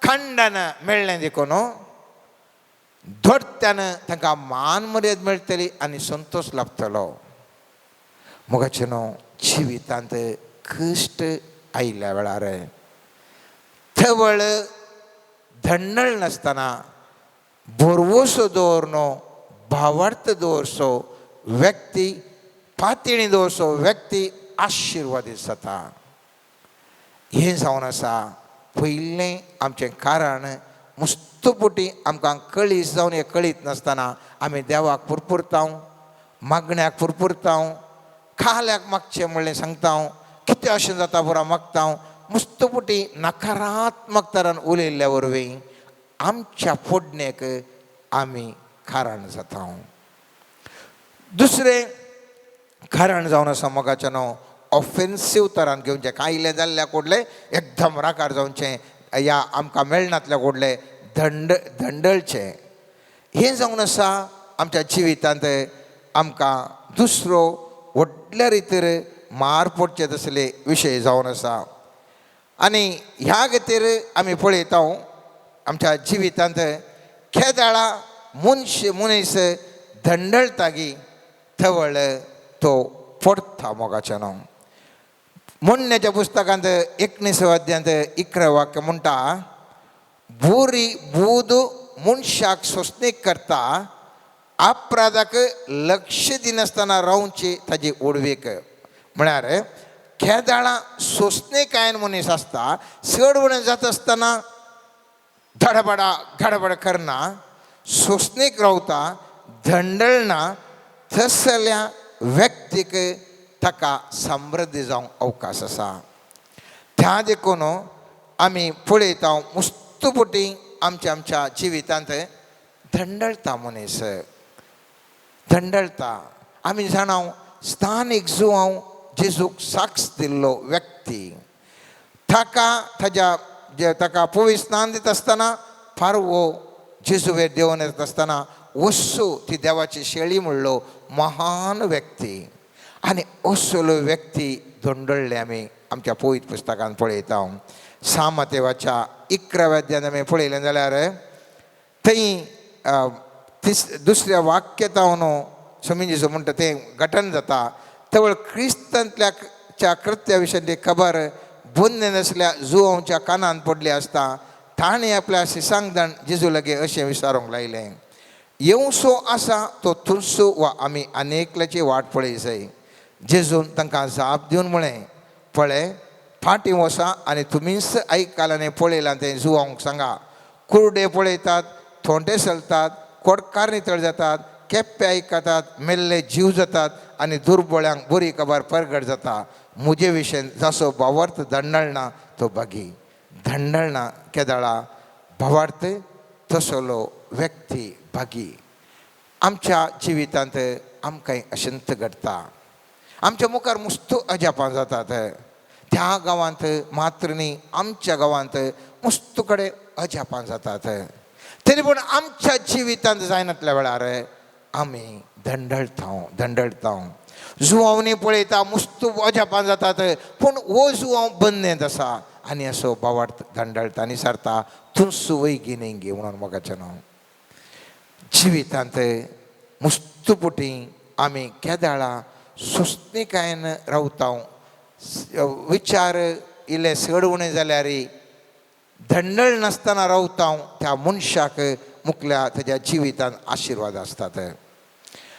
D: खंडन मेळ्ळें देखून धोट्यान तांकां मान मर्याद मेळटली आनी संतोष लाभतलो मोगाचे न्हू जिवितांत कश्ट आयिल्ल्या वेळार थवळ धंडळ नासतना बरवसो दवरनो भावार्थ दवरसो व्यक्ती पातयणी दवरसो व्यक्ती आशिर्वादीत जाता हें जावन आसा पयलें आमचें कारण मुस्तपुटी आमकां कळीस जावन हें कळीत नासतना आमी देवाक पुरपुरता मागण्याक पुरपुरता खाल्याक मागचें म्हणलें सांगता कितें अशें जाता पुरो मागता मुस्तपुटी नकारात्मक तरान उलयल्ल्या वरवीं आमच्या फोडणेक आमी कारण जाता दुसरें कारण जावन आसा मोगाचें न्हू ऑफेन्सीव तरान घेवचें कांय जाल्ल्या कोडले एकदम राकार जावचें या आमकां मेळनातल्या कोडले धंडळचें हें जावन आसा आमच्या जिवितांत आमकां दुसरो व्हडल्या रितीर मार पडचे तसले विशय जावन आसा आनी ह्या खातीर आमी पळयता आमच्या जिवितांत केदाळा मनीस धंडळतागी थवळ तो पडटा मोगाचें न्हू म्हणण्याच्या पुस्तकांत 19 अध्यायांत 11 वाक्य म्हणटा बुरी बूद मनशाक सोसणीक करता अपराधाक लक्ष दिनासतना रावचे ताजे ओडवेक म्हळ्यार खेदाळा सोसणेकायन मनीस आसता चडवण जात आसतना धडबडा घडबड करना सोसणेक रावता धंडळना तसल्या व्यक्तीक ताका समृद्धी जावंक अवकाश आसा त्या देखून आमी पळयता मुस्तुपटी आमच्या जिवितांत धंडळता मनीस धंडळता आमी जाणाव स्थानीक जुवांव जेजूक साक्ष दिल्लो व्यक्ती ताका पवित्र स्नान दित आसतना पारवो जेजुवेर देंवन येत आसतना वस्सू ती देवाची शेळी म्हणलो महान व्यक्ती आनी असलो व्यक्ती धंडळ्ळे आमी आमच्या पवित्र पुस्तकांत पळयता सामातेवाच्या 11व्या अध्यायान आमी पळयलें जाल्यार थंय दुसऱ्या वाक्यतावन स्वामी जेजू म्हणटा तें घटन जाता तेवळ क्रिस्तांतल्या कृत्या विशयी खबर बुंदे नसल्या जुवांच्या कानान पडली आसता ताणें आपल्या सिसांगदण जेजू लागी अशें विचारूंक लायलें येवसो आसा तो तुलसू वा आमी अनेकल्याची वाट पळय जाय जेजून तांकां जाप दिवन म्हळें पळय फाटीं वसा आनी तुमीच आयकालांनी पळयलां तें जुवांक सांगा कुर्डे पळयतात थोंटे चलतात कोडकार नितळ जातात केप्पे आयकतात मेल्ले जीव जातात आनी दुर्बळ्यांक बरी खबर परगट जाता मुजे विशयन जसो भावार्थ धंडळना तो भागी धंडळना केदाळा भावार्थ तसलो व्यक्ती भागी आमच्या जिवितांत आमकां अशंत घडटा आमच्या मुखार मुस्तू अजापां जातात त्या गांवांत मात्र न्ही आमच्या गांवांत मुस्तू कडेन अजापां जातात तरी पूण आमच्या जिवितांत जायनातल्या वेळार आमी धंडळता जुवांनी पळयता मुस्तू अजापां जातात पूण हो जुवांव बंदेंत आसा आनी असो भावार्थ धंडळता आनी सारता तुलसू वैगी नेंगी म्हणून मोगाचें नांव जिवितांत मुस्तुपुटी आमी केदाळा सोसणीकायेन रावता विचार इल्ले चडवणे जाल्यार धंडळ नासतना रावता त्या मनशाक मुखल्या ताच्या जिवितांत आशिर्वाद आसतात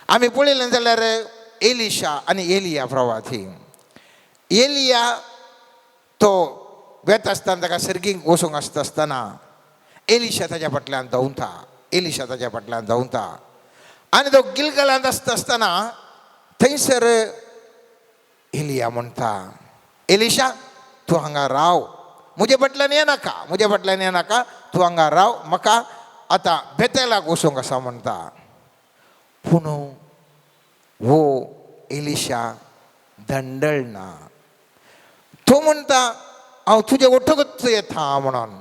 D: आमी पळयलें जाल्यार एलिशा आनी एलिया प्रवाद ही एलिया तो वेत आसतना ताका सर्गीक वचूंक आसतना एलिशा ताच्या फाटल्यान धांवता आनी तो गिलगलांत आसतना थंयसर एलिया म्हणटा एलिशा तूं हांगा राव म्हजे फाटल्यान येनाका तूं हांगा राव म्हाका आतां बेतेलाक वचूंक आसा म्हणटा पूण हो एलिशा धंडळना तो म्हणटा हांव तुजे ओठोगच येता म्हणून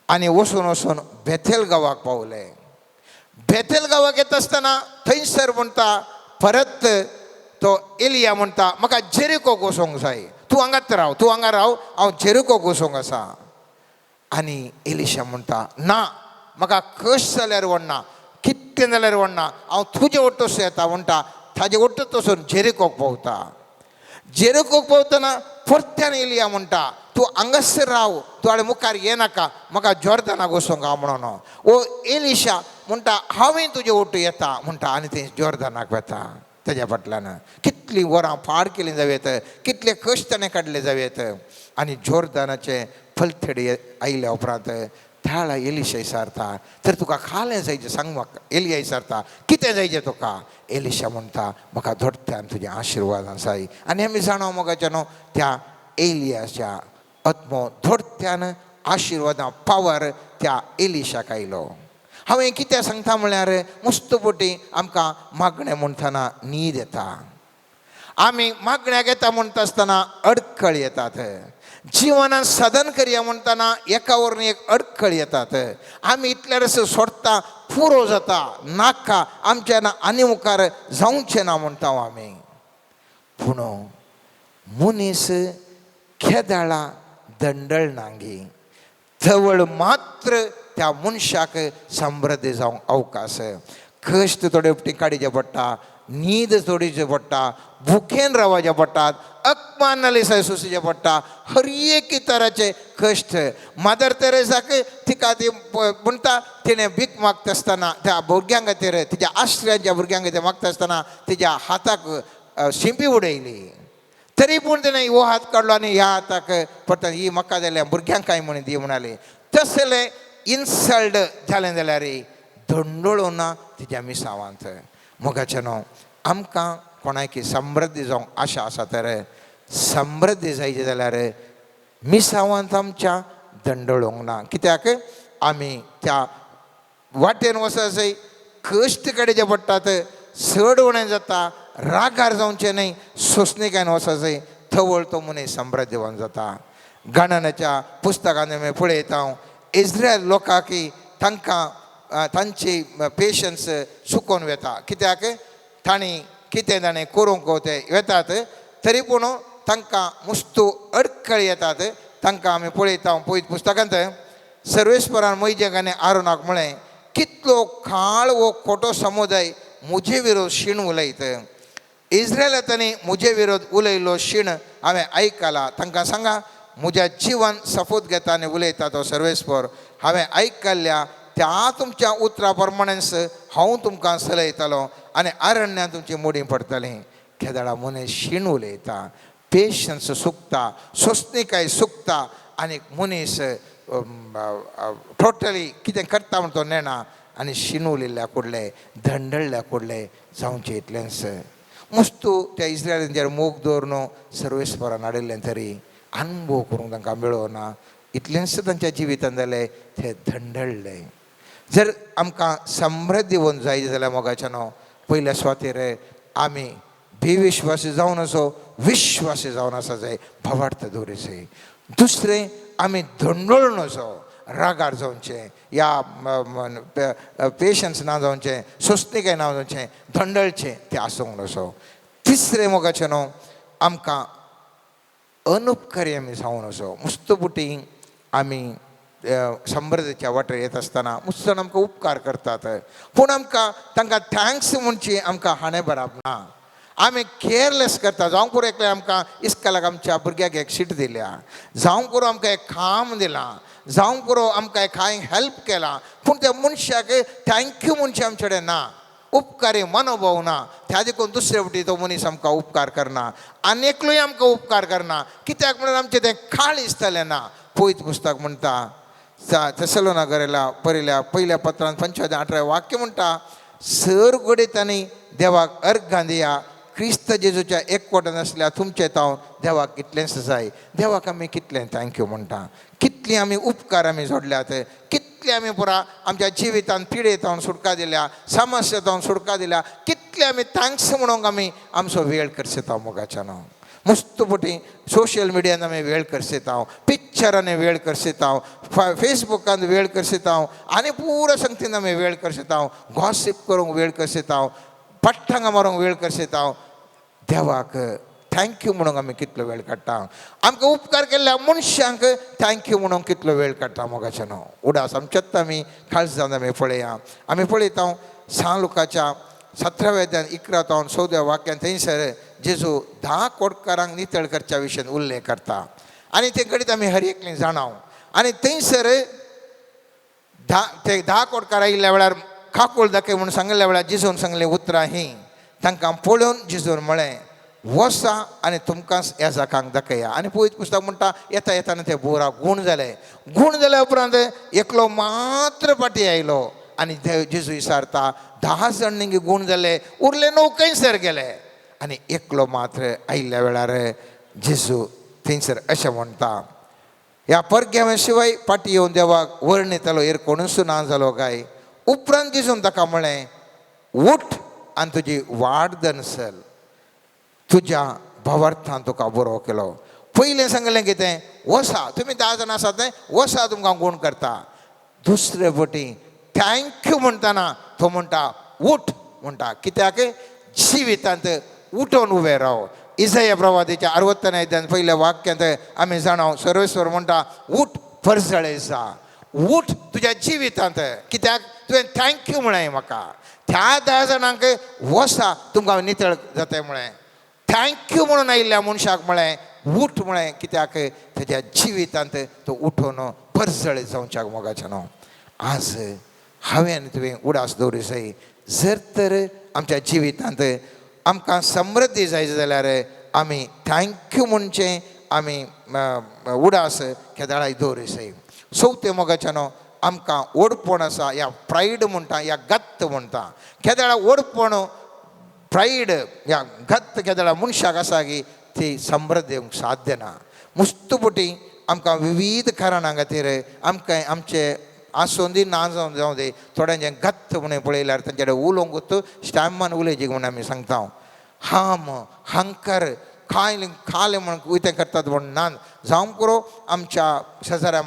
D: आनी वचून बेथेल गांवाक पावले बेथेल गांवाक येता आसतना थंयसर म्हणटा परत तो एलिया म्हणटा म्हाका जेरिकोक वचोंक जाय तूं हांगाच राव हांव जेरिकोक वचोंक आसा आनी एलिशा म्हणटा ना म्हाका कश जाल्यार वडना कितें जाल्यार वडना हांव तुजे ओटोस येता म्हणटा ताजे ओटोच वचून जेरिकोक पावतना परत्यान एलिया म्हणटा तूं हांगासर राव तूं हाडे मुखार येनाका म्हाका जॉर्दानाक वचोंक हा म्हणून ओ एलिशा म्हणटा हांवें तुजे ओटो येता म्हणटा आनी थंय जॉर्दानाक वता ताज्या फाटल्यान कितलीं वरां पाड केलीं जावेत कितले कश्ट ताणें काडले जावेत आनी जॉर्दानाचे फलथडी आयल्या उपरांत त्या एलिशा विचारता तर तुका खालें जायचें सांग म्हाका एलिया विचारता कितें जायचें तुका एलिशा म्हणटा म्हाका धोडत्यान तुजें आशिर्वाद जाय आनी आमी जाणो मोगाचें न्हू त्या एलियाच्या आत्मो धोडत्यान आशिर्वादां पावर त्या एलिशाक आयलो हांवें कितें सांगता म्हळ्यार मुस्तुपटी आमकां मागणें म्हणटना न्हीद येता आमी मागण्याक येता म्हणटा आसतना अडखळ येतात जिवनान साधन करया म्हणटना एका वरून एक अडखळ येतात आमी इतल्यार सोडटा पुरो जाता नाका आमच्यान आनी मुखार जावचें ना म्हणटा आमी पूण मनीस केदाळा धंडळनांगी जवळ मात्र त्या मनशाक समृद्धी जावंक अवकाश कश्ट थोडे उपटी काडचे पडटा न्हीद सोडीचे पडटा भुकेन रावचे पडटात अकमानाली सय सोंसचे पडटा हर एक तराचे कश्ट मदर तेरेसाक तिका ती म्हणटा तिणें भीक मागता आसतना त्या भुरग्यां खातीर तिच्या आश्रयाच्या भुरग्यां खातीर मागता आसतना तिच्या हाताक शिंपी उडयली तरी पूण तिणें हो हात काडलो आनी ह्या हाताक पडटा ही म्हाका जाल्या भुरग्यांक काय म्हण दी म्हणाली तसलें इन्सल्ट जालें जाल्यार धंडोळो ना तिच्या मिसांवांत मोगाचें न्हू आमकां कोणाकी समृद्धी जावंक आशा आसा तर समृद्धी जायची जाल्यार मिसांवांत आमच्या धंडोळोंक ना कित्याक आमी त्या वाटेन वचसय कश्ट काडचे पडटात चड उणें जाता रागार जावचें न्हय सोंसणिकायन वचसय थवळ तो मनीस समृद्धीवान जाता गणनाच्या पुस्तकांत आमी पळयता इस्रायल लोकांक तांकां तांची पेशन्स चुकोवन वेता कित्याक तांणी कितें ताणें करूंक ते येतात तरी पूण तांकां मुस्तू अडखळ येतात तांकां आमी पळयता पळयत पुस्तकांत सर्वेस्परान मैजेगाने आरोनाक म्हळें कितलो काळ वो खोटो समुदाय मुजे विरोध शीण उलयत इस्रायलांनी मुजे विरोध उलयलो शीण हांवें आयकला तांकां सांगा म्हज्या जिवान सफोत घेता आनी उलयता तो सर्वेस्पर हांवें आयकल्ल्या त्या तुमच्या उतरा प्रमाणेच हांव तुमकां सलयतलो आनी अरण्यान तुमची मोडी पडटली केदळा मनीस शीण उलयता पेशन्स सुकता सोंसणिकाय सुकता आनी मनीस टोटली कितें करता म्हण तो नेना आनी शीण उलयल्ल्या कुडले धंडळल्या कुडले जावचें इतलेंच मस्तू त्या इस्रायलींचेर मोग दवरून सर्वेस्परान हाडिल्लें तरी अनुभव करूंक तांकां मेळना इतलेंच तांच्या जिवितांत जालें ते धंडळले जर आमकां समृद्धी वन जाय जाल्यार मोगाचें न्हू पयल्या सुवातेर आमी बेविश्वासी जावन असो विश्वासी जावन आसा जाय भवार्थ दवरचें दुसरें आमी धंडोळून असो रागार जावचें या पेशन्स ना जावचें सोंसणिकाय ना जावचें धंडळचें तें आसूंक नसो तिसरें मोगाचें न्हू आमकां अनुपकारी आमी जावन असो मुस्तबुटी आमी समृद्धीच्या वाटेर येत आसतना मुस्तन आमकां उपकार करतात पूण आमकां तांकां थँक्स म्हणची आमकां हाणें बराब ना आमी केअरलेस करता जावं करून एकले आमकां इस्कॉलाक आमच्या भुरग्याक एक सीट दिल्या जावं करून आमकां एक काम दिलां जावं करून आमकां एक कांय हेल्प केलां पूण त्या मनशाक थँक्यू म्हणचे आमचे कडेन ना उपकारी मनोभाव ना त्या देखून दुसरे वटी तो मनीस आमकां उपकार करना आनी एकलोय आमकां उपकार करना कित्याक म्हणून आमचें तें काळ दिसतलें ना पळयत पुस्तक म्हणटा थेसलोनिकेला पयल्या पत्रांत 25:18 वाक्य म्हणटा सर घडयतानी देवाक अर्घ दिया क्रिस्त जेजूच्या एकवटान आसल्या तुमचें ताव देवाक कितलेंच जाय देवाक आमी कितलें थँक्यू म्हणटा कितलीं आमी उपकार आमी जोडल्यात कितले आमी पुरा आमच्या जिवितांत पिडेतावन सुटका दिल्या समस्येतावन सुटका दिल्या कितले आमी थँक्स म्हणूंक आमी आमचो वेळ करचेता मोगाच्या न्हू मस्तपटी सोशल मिडियान आमी वेळ करचेता पिक्चरांनी वेळ करचेता फेसबुकान वेळ करचेता आनी पुरो संगतीन आमी वेळ करचेता गॉसिप करूंक वेळ करचेता पट्टांगां मारूंक वेळ करचेता देवाक थँक्यू म्हणून आमी कितलो वेळ काडटा आमकां उपकार केल्ल्या मनशांक थँक्यू म्हणून कितलो वेळ काडटा मोगाचें न्हू उडास आमच्यात आमी खास जावन आमी पळया आमी पळयता सांत लुकाच्या 17व्या अध्यायान 11 ते 14 वाक्यान थंयसर जेजू 10 कोडकारांक नितळ करच्या विशयान उल्लेख करता आनी ते घडीत आमी हर एकलीं जाणाव आनी थंयसर ते 10 कोडकार आयिल्ल्या वेळार खाकूळ दाखय म्हणून सांगिल्ल्या वेळार जेजून सांगलें उतरां हीं तांकां पळोवन जेजून म्हळें वसा आनी तुमकांच ह्या जाकांक दाखया आनी पळयत पुस्तक म्हणटा येता येताना ते बोरा गूण जाल्या उपरांत एकलो मात्र फाटी आयलो आनी जेजू विचारता 10 जाणांनी गूण जाले उरले 9 खंयसर गेले आनी एकलो मात्र आयिल्ल्या वेळार जेजू थंयसर अशें म्हणटा ह्या परग्या शिवाय फाटी येवन देवाक वर्णितलो एर कोणूच ना जालो काय उपरांत जेजून ताका म्हळें उठ आनी तुजी वाड चल तुज्या भावार्थान तुका बरो केलो पयलें सांगलें कितें वसा तुमी 10 जाणां आसात न्हय वसा तुमकां गूण करता दुसरे फावटी थँक्यू म्हणटाना तो म्हणटा उठ म्हणटा कित्याक जिवितांत उठोन उबें राव इसाया प्रवादीच्या 60व्या अध्यायान पयल्या वाक्यांत आमी जाणाव सर्वेस्वर म्हणटा उठ फरजळे जा उठ तुज्या जिवितांत कित्याक तुवें थँक्यू म्हळें म्हाका त्या 10 जाणांक वसा तुमकां नितळ जाता म्हळें थँक्यू म्हणून आयिल्ल्या मनशाक म्हळें उठ म्हळें कित्याक तेज्या जिवितांत तो उठोन परजळ जावच्याक मोगाचें न्हू आज हांवें आनी तुवें उडास दवरूं जाय जर तर आमच्या जिवितांत आमकां समृद्धी जाय जाल्यार आमी थँक्यू म्हणचें आमी उडास केदाळाय दवरूं जाय चवथें मोगाचें न्हू आमकां ओडपण आसा या प्रायड म्हणटा या गत्त म्हणटा केदाळा ओडपण प्रायड या गत्त केदाळा मनशाक आसा की ती समृद्धी येवंक साध्य ना मुस्तपुटी आमकां विविध कारणां खातीर आमकां आमचे आसोंदी ना जावं दे थोड्यांचें गत्त म्हणून पळयल्यार तांचे कडेन उलोवंक स्टॅमान उलयची म्हूण आमी सांगता हाम हंकार खाल म्हणून वयतें करतात म्हूण ना जावं पुरो आमच्या शेजाऱ्यां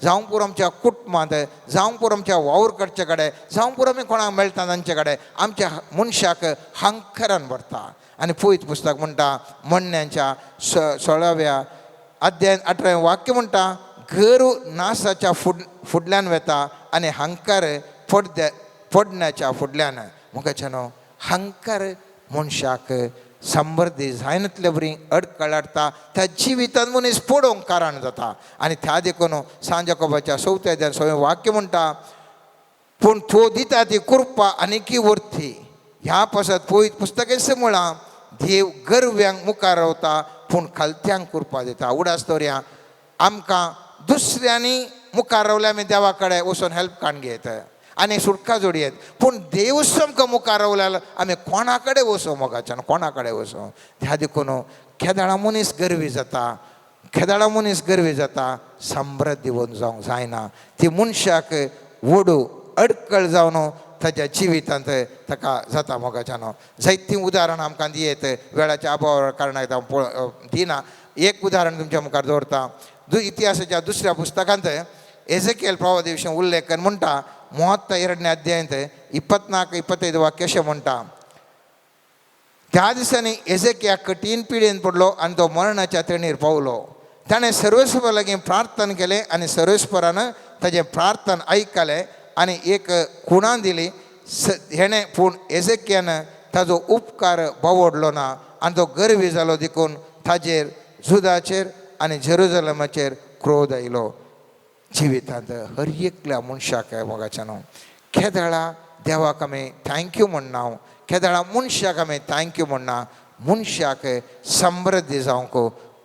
D: जावं पुरो आमच्या कुटुंबांत जावं पुरो आमच्या वावुरकडचे कडेन जावं पुरो आमी कोणाक मेळटा तांचे कडेन आमच्या मनशाक हंकारान भरता आनी पळयत पुस्तक म्हणटा म्हणण्याच्या 16व्या अध्यायान 18वें वाक्य म्हणटा घर नासाच्या फुडल्यान वेता आनी हंकार पडण्याच्या फुडल्यान मुखाचें न्हू हंकार मनशाक समृद्धी जायनातले बरी अडकळ हाडटा त्या जिवितांत मनीस पडोवंक कारण जाता आनी त्या देखून सांज कोबाच्या 4व्या अध्यायान 6वें वाक्य म्हणटा पूण तो दिता ती कृपा आनीकी वर्थी ह्या पासत पळयत पुस्तकेच म्हळां देव गर्व्यांक मुखार रावता पूण खालत्यांक कृपा दिता उडास दवरया आमकां दुसऱ्यांनी मुखार रावल्या आमी देवा कडेन वचून हेल्प काण घेत आनी सुटका जोडयेत पूण देवच आमकां मुखार रावल्यार आमी कोणा कडेन वचूं मोगाच्यान कोणा कडेन वचूं त्या देखून केदाळा मनीस गर्वी जाता केदाळा मनीस गर्वी जाता समृद्धी वन जावंक जायना ती मनशाक वडू अडकळ जावन ताच्या जिवितांत ताका जाता मोगाच्यान जायतीं उदाहरणां आमकां दियेत वेळाच्या अभावा कारणाक हांव दिना एक उदाहरण तुमच्या मुखार दवरता इतिहासाच्या 2ऱ्या पुस्तकांत एझेकिएल प्रवादी विशीं उल्लेख करून म्हणटा 32ನೇ अध्यायांत 24-25 वाक्य अशें म्हणटा त्या दिसांनी एझेकिया कठीण पिडेन पडलो आनी तो मरणाच्या तणीर पावलो ताणें सर्वेस्परा लागीं प्रार्थना केलें आनी सर्वेस्परान ताचें प्रार्थना आयकलें आनी एक खुणां दिली हेणें पूण एझेकियान ताजो उपकार बावडलो ना आनी तो गर्वी जालो देखून ताजेर जुदाचेर आनी जेरुजलेमाचेर क्रोध आयलो जिवितांत हर एकल्या मनशाक मोगाचें न्हू केदाळा देवाक आमी थँक्यू म्हणना केदाळा मनशाक आमी थँक्यू म्हणना मनशाक समृद्धी जावंक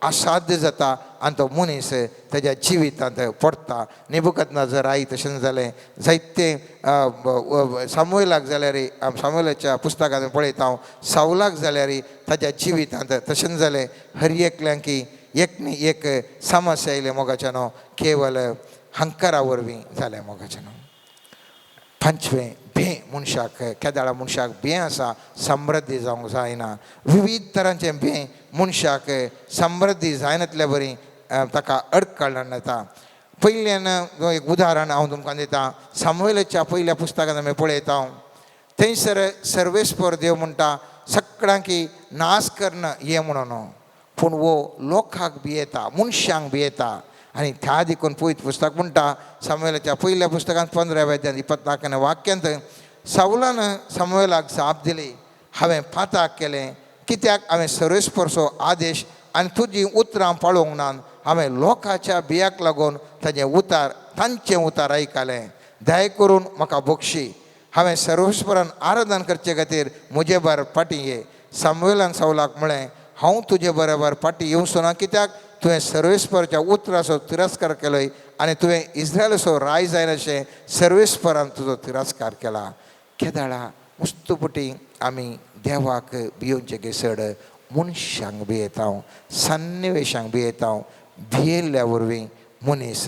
D: असाध्य जाता आनी तो मनीस तेज्या जिवितांत पडटा नेबुकदनेझर आई तशें जालें जायते सामुएलाक जाल्यार सामुएलाच्या पुस्तकांत पळयता सावलाक जाल्यार ताच्या जिवितांत तशें जालें हर एकल्यांक की एक न्ही एक समस्या आयले मोगाचें न्हू केवल हंकारा वरवीं जालें मोगाचें न्हू 5वें भें मनशाक केदाळा मनशाक भें आसा समृद्धी जावंक जायना विविध तरांचें भें मनशाक समृद्धी जायनातल्या बरी ताका अडकळ येता पयल्यान एक उदाहरण हांव तुमकां दितां सामुएलाच्या पयल्या पुस्तकांत आमी पळयता थंयसर सर्वेस्पर देव म्हणटा सगळ्यांकी नाश करना हें म्हणून पूण वो लोकांक भियेता मनशांक भियेता आनी त्या देखून पळयत पुस्तक म्हणटा सामुएलाच्या पयल्या पुस्तकांत 15व्या अध्यायान 24वें वाक्यांत सावलान सामुएलाक जाप दिली हांवें पाताक केलें कित्याक हांवें सर्वेस्परचो आदेश आनी तुजीं उतरां पाळोवंक ना हांवें लोकांच्या भियाक लागून तांचें उतार आयकलें दया करून म्हाका बक्षी हांवें सर्वेस्परान आराधन करचे खातीर म्हजे बर फाटीं ये सामुएलान सावलाक म्हळें हांव तुजे बरोबर फाटीं येवचो ना कित्याक तुवें सर्वेस्पराच्या उतराचो तिरस्कार केलोय आनी तुवें इस्रायलाचो राय जायना अशें सर्वेस्परान तुजो तिरस्कार केला केदाळा मुस्तपुटी आमी देवाक भियोवचे केसड मनशांक भियेता सन्निवेशांक भियेता भियेल्ल्या वरवीं मनीस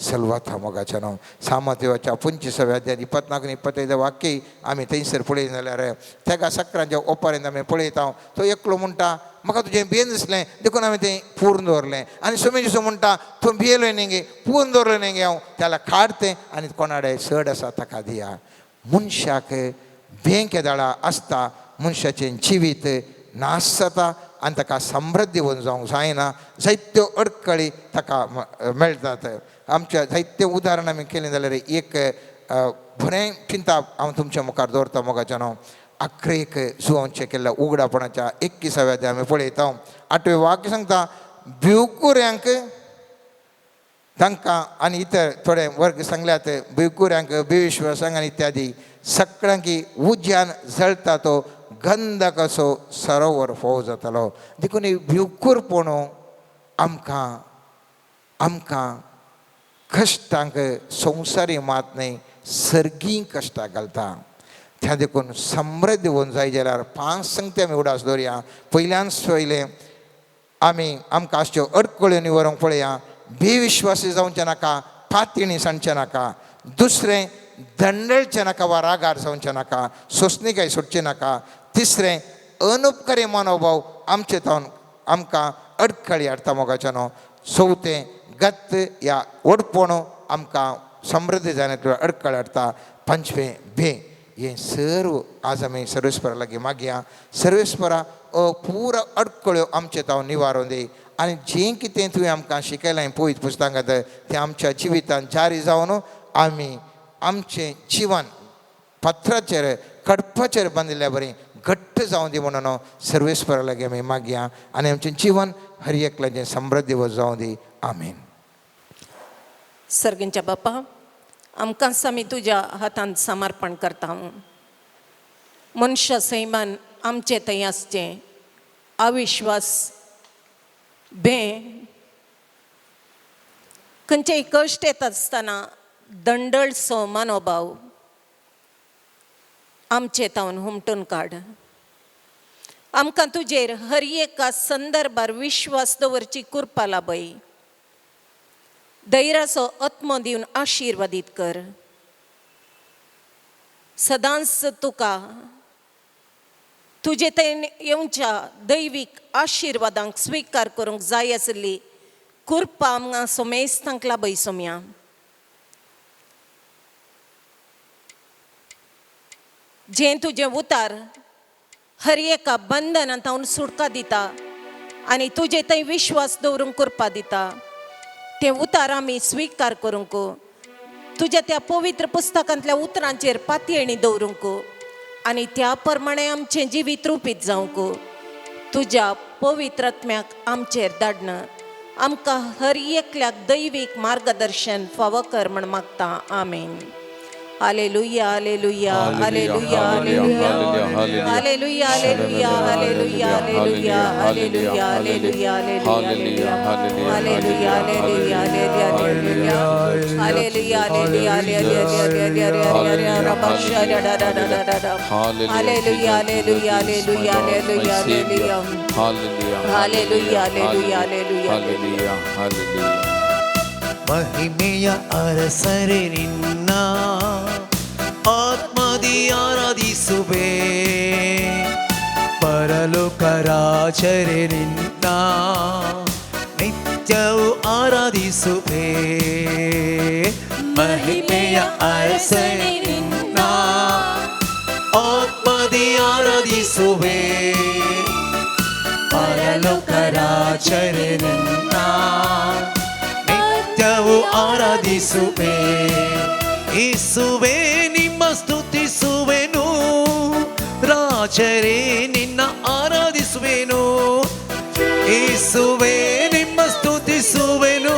D: सलवाता मोगाचें न्हू सामर्थ्याच्या 25व्या अध्यायान 24 आनी 25 वाक्य आमी थंयसर पळय जाल्यार तेका सक्रांच्या ओपारेंत आमी पळयता तो एकलो म्हणटा म्हाका तुजें भियेन दिसलें देखून हांवें तें पूर्ण दवरलें आनी सुमेश दिसो म्हणटा तूं भियेलोय न्ही गे पूर्ण दवरलें न्ही गे हांव त्याला काडतें आनी कोणाडेन सड आसा ताका दिया मनशाक भें केदाळा आसता मनशाचें जिवीत नाश जाता आनी ताका समृद्धी वन जावंक जायना जायत्यो अडकळी ताका मेळटात आमच्या जायते उदाहरण आमी केलें जाल्यार एक बरें चिंता हांव तुमच्या मुखार दवरता मोगाच्यान आख्रेक जुवांचे केल्ल्या उगडापणाच्या 21व्या आमी पळयता 8वें वाक्य सांगता भिवकुऱ्यांक तांकां आनी इतर थोडे वर्ग सांगल्यात भिवकुऱ्यांक बेविश्वासांक आनी इत्यादी सगळ्यांक उज्यान जळटा तो गंध कसो सरोवर फोव जातालो देखून भिवकुरपणू आमकां कश्टांक संवसारी मात न्ही सर्गी कश्टां घालता त्या देखून समृद्ध होऊन जाय जाल्यार 5 संगती आमी उडास दवरया पयले आमकां आसच्यो अडकळ्यो निवरूंक पळया बेविश्वासी जावचें नाका पातिणी सांडचें नाका दुसरें दंडळचें नाका वा रागार जावचें नाका सोंसणीकाय सोडचें नाका तिसरें अनुपकारी मनोभाव आमचे तावन आमकां अडखळी हाडटा मोगाच्यान चवथें गत या ओडपणू आमकां समृद्ध जाण्यातलो अडखळ हाडटा 5वें भे हे सर्व आज आमी सर्वेस्परा लागीं मागया सर्वेस्परा पुरो अडकळ्यो आमचे तावन निवारून दी आनी जें कितें तुवें आमकां शिकयलां पळयत पुस्तकांत तें आमच्या जिवितांत जारी जावन आमी आमचें जिवन पत्राचेर कडपाचेर बांदिल्ल्या बरें घट्ट जावं दी म्हणून सर्वेस्परा लागीं आमी मागया आनी आमचें जिवन हर एकल्याचें समृद्धी जावं दी आमीन.
E: सर्गींच्या बापा आमकांच आमी तुज्या हातांत समर्पण करता मनुष्य सैमान आमचे थंय आसचें अविश्वास भे खंयचेय कश्ट येता आसतना दंडळसो मनोभाव आमचे तावन हुमटून काड आमकां तुजेर हर एका संदर्भार विश्वास दवरची कृपा लाभय धैर्याचो आत्मो दिवन आशिर्वादीत कर सदांच तुका तुजे थंय येवच्या दैवीक आशिर्वादांक स्विकार करूंक जाय आसली कृपा आमकां सोमेस्तांक लाभय सोम्या जें तुजें उतार हर एका बंधनांत हांव सुटका दिता आनी तुजे थंय विश्वास दवरूंक कृपा दिता तें उतार आमी स्विकार करूंक तुज्या त्या पवित्र पुस्तकांतल्या उतरांचेर पातयेणी दवरूंक आनी त्या प्रमाणे आमचें जिवीत रुपीत जावंक तुज्या पवित्र आत्म्याक आमचेर धाडन आमकां हर एकल्याक दैवीक मार्गदर्शन फावो कर म्हण मागता amen. Hallelujah hallelujah hallelujah hallelujah hallelujah hallelujah hallelujah hallelujah hallelujah hallelujah hallelujah hallelujah hallelujah hallelujah hallelujah hallelujah रबशा डा डा डा डा डा hallelujah hallelujah hallelujah hallelujah hallelujah hallelujah hallelujah hallelujah hallelujah
A: ಮಹಿಮೆಯ ಅರಸರೆ ನಿನ್ನ ಆತ್ಮದಿ ಆರಾಧಿಸುವೆ ಪರಲೋಕ ರಾಜರೆ ನಿನ್ನ ನಿತ್ಯವೂ ಆರಾಧಿಸುವೆ ಮಹಿಮೆಯ ಅರಸರೆ ನಿನ್ನ ಆತ್ಮದಿ ಆರಾಧಿಸುವೆ ಪರಲೋಕ ರಾಜರೆ ನಿನ್ನ ಆರಾಧಿಸುವೆ ಯೇಸುವೆ ನಿಮ್ಮ ಸ್ತುತಿಸುವೆನು ರಾಜರೇ ನಿನ್ನ ಆರಾಧಿಸುವೆನು ಯೇಸುವೆ ನಿಮ್ಮ ಸ್ತುತಿಸುವೆನು